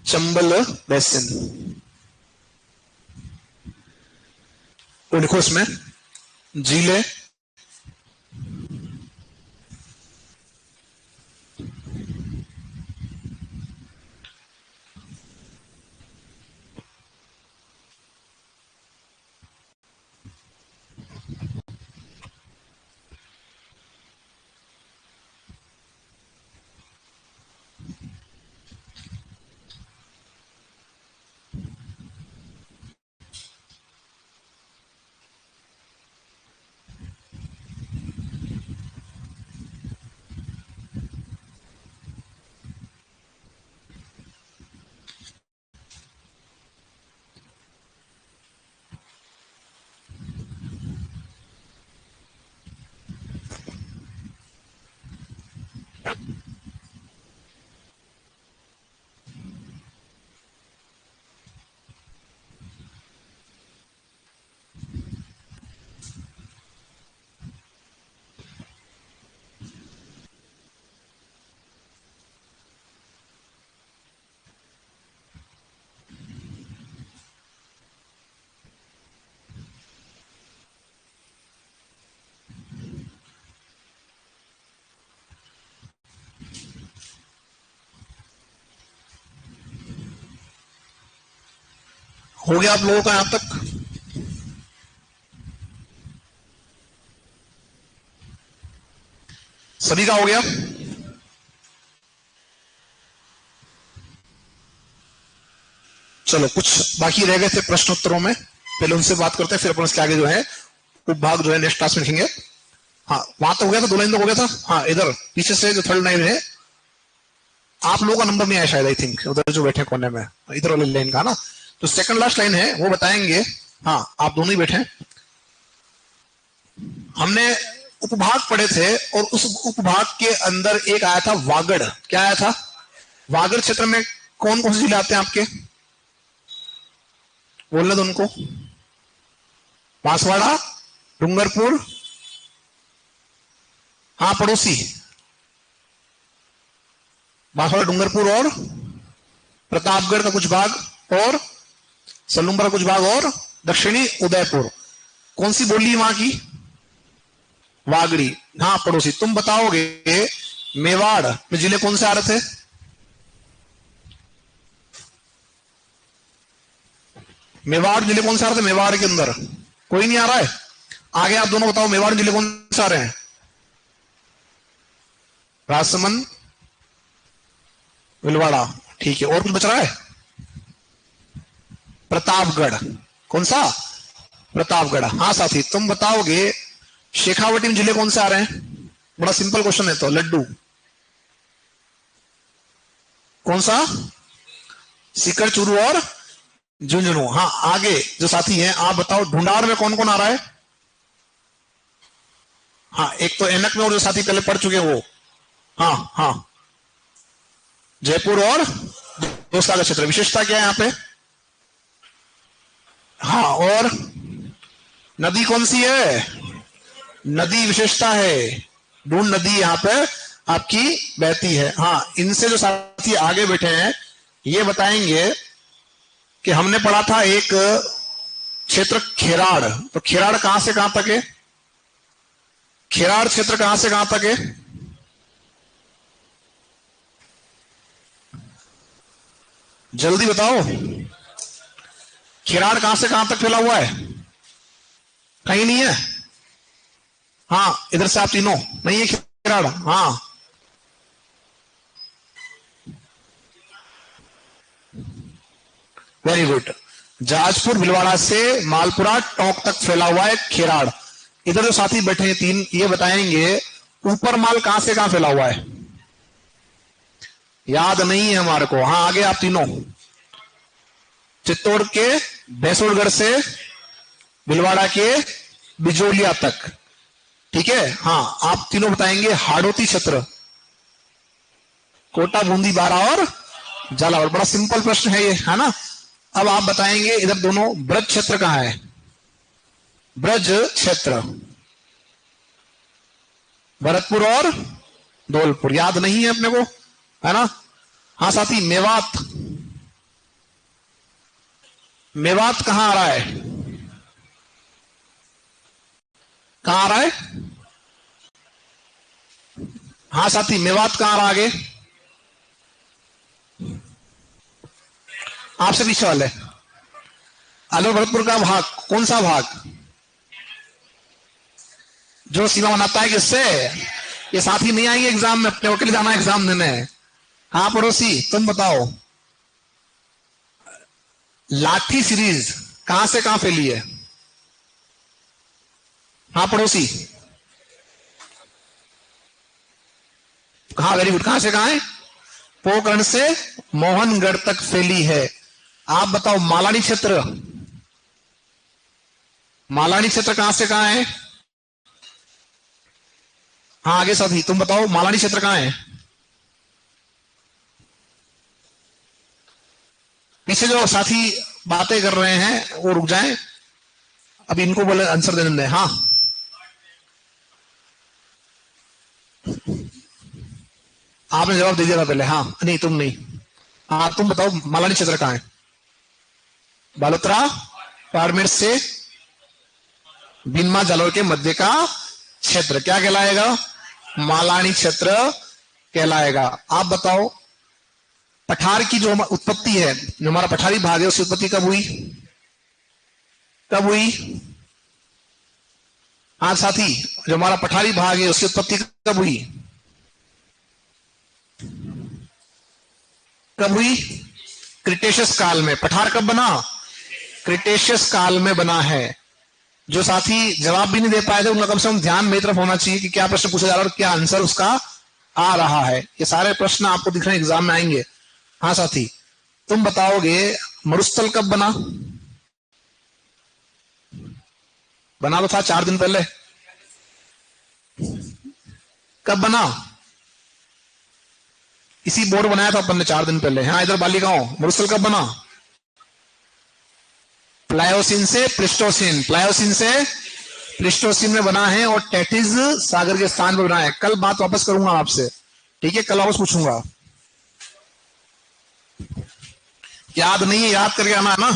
A: चंबल बेसिन तो लिखो इसमें जिले हो गया आप लोगों का यहां तक? सभी का हो गया? चलो कुछ बाकी रह गए थे प्रश्नोत्तरों में, पहले उनसे बात करते हैं, फिर अपन इसके आगे जो है उपभाग जो है नेक्स्ट क्लास में लिखेंगे। हाँ वहां तो हो गया था, 2 लाइन तो हो गया था। हाँ इधर पीछे से जो थर्ड लाइन है, आप लोगों का नंबर नहीं आया शायद, आई थिंक उधर जो बैठे कोने में, इधर वाली लाइन का ना, तो सेकंड लास्ट लाइन है वो बताएंगे। हाँ आप दोनों ही बैठे। हमने उपभाग पढ़े थे और उस उपभाग के अंदर एक आया था वागड़। क्या आया था? वागड़ क्षेत्र में कौन कौन से जिले आते हैं आपके? बोलने दो उनको। बांसवाड़ा, डूंगरपुर, हाँ पड़ोसी, बांसवाड़ा डूंगरपुर और प्रतापगढ़ का कुछ भाग और सलूम्बरा का कुछ भाग और दक्षिणी उदयपुर। कौन सी बोली वहां की? वागड़ी। हाँ पड़ोसी। तुम बताओगे मेवाड़ में जिले कौन से आ रहे थे? मेवाड़ जिले कौन से आ रहे थे? मेवाड़ के अंदर कोई नहीं आ रहा है? आगे आप दोनों बताओ मेवाड़ जिले कौन से आ रहे हैं? राजसमंद, भीलवाड़ा, ठीक है। और कुछ बच रहा है? प्रतापगढ़। कौन सा? प्रतापगढ़। हाँ साथी तुम बताओगे शेखावटी में जिले कौन से आ रहे हैं? बड़ा सिंपल क्वेश्चन है तो। लड्डू कौन सा? सीकर, चूरू और झुंझुनू। हाँ आगे जो साथी हैं आप बताओ ढूंढार में कौन कौन आ रहा है? हाँ एक तो एनक में, और जो साथी पहले पढ़ चुके वो, हाँ हाँ जयपुर और दोस्ता का क्षेत्र। विशेषता क्या है यहाँ पे? हाँ और नदी कौन सी है? नदी विशेषता है, ढूंढ नदी यहाँ पे आपकी बहती है। हाँ इनसे जो साथी आगे बैठे हैं ये बताएंगे कि हमने पढ़ा था एक क्षेत्र खेराड़। तो खेराड़ कहां से कहां तक है? खेराड़ क्षेत्र कहां से कहां तक है? जल्दी बताओ। खेराड़ कहां से कहां तक फैला हुआ है? कहीं नहीं है। हाँ इधर से आप तीनों नहीं है खेराड़। हाँ वेरी गुड। जाजपुर भिलवाड़ा से मालपुरा टोंक तक फैला हुआ है खेराड़। इधर जो साथी बैठे हैं तीन, ये बताएंगे ऊपर माल कहां से कहां फैला हुआ है। याद नहीं है हमारे को। हाँ आगे आप तीनों, चित्तौड़ के भैंसुरगढ़ से भिलवाड़ा के बिजोलिया तक, ठीक है। हाँ आप तीनों बताएंगे हाड़ौती क्षेत्र, कोटा, बूंदी, बारा और झालावाड़। बड़ा सिंपल प्रश्न है ये, है ना। अब आप बताएंगे इधर दोनों ब्रज क्षेत्र कहां है। ब्रज क्षेत्र भरतपुर और धौलपुर, याद नहीं है अपने को, है ना। हाँ साथी मेवात, मेवात कहां आ रहा है, कहां आ रहा है। हाँ साथी मेवात कहां आ रहा आगे, आपसे पीछे वाले। अलवर भरतपुर का भाग, कौन सा भाग जो सीमा बनाता है किससे। ये साथी नहीं आएंगे एग्जाम में, अपने वकील जाना एग्जाम देने। हाँ पड़ोसी तुम बताओ, लाठी सीरीज कहां से कहां फैली है। हाँ पड़ोसी, हाँ वेरी गुड, कहां से कहां है। पोकरण से मोहनगढ़ तक फैली है। आप बताओ मालानी क्षेत्र, मालानी क्षेत्र कहां से कहां है। हाँ आगे साथी तुम बताओ मालानी क्षेत्र कहां है। पीछे जो साथी बातें कर रहे हैं वो रुक जाएं, अब इनको बोले आंसर देने दें। हाँ आपने जवाब दे दिया था पहले। हाँ नहीं तुम नहीं। हाँ तुम बताओ मालानी क्षेत्र कहां है। बालोतरा बाड़मेर से बीनमा जालोर के मध्य का क्षेत्र क्या कहलाएगा, मालानी क्षेत्र कहलाएगा। आप बताओ पठार की जो उत्पत्ति है, जो हमारा पठारी भाग है, उसकी उत्पत्ति कब हुई, कब हुई। हाँ साथी जो हमारा पठारी भाग है उसकी उत्पत्ति कब हुई, कब हुई। क्रिटेशियस काल में। पठार कब बना, क्रिटेशियस काल में बना है। जो साथी जवाब भी नहीं दे पाए थे उनका कम से कम ध्यान मेरी तरफ होना चाहिए कि क्या प्रश्न पूछा जा रहा है और क्या आंसर उसका आ रहा है। ये सारे प्रश्न आपको दिख रहे हैं एग्जाम में आएंगे। हाँ साथी तुम बताओगे मरुस्थल कब बना, बना तो था 4 दिन पहले, कब बना। इसी बोर्ड बनाया था अपन ने 4 दिन पहले। हाँ इधर बालिकाओं मरुस्थल कब बना, प्लायोसिन से प्लिस्टोसिन, प्लायोसिन से प्लिस्टोसिन में बना है और टेटिस सागर के स्थान पर बना है। कल बात वापस करूंगा आपसे, ठीक है, कल वापस पूछूंगा। याद नहीं है, याद करके आना है ना।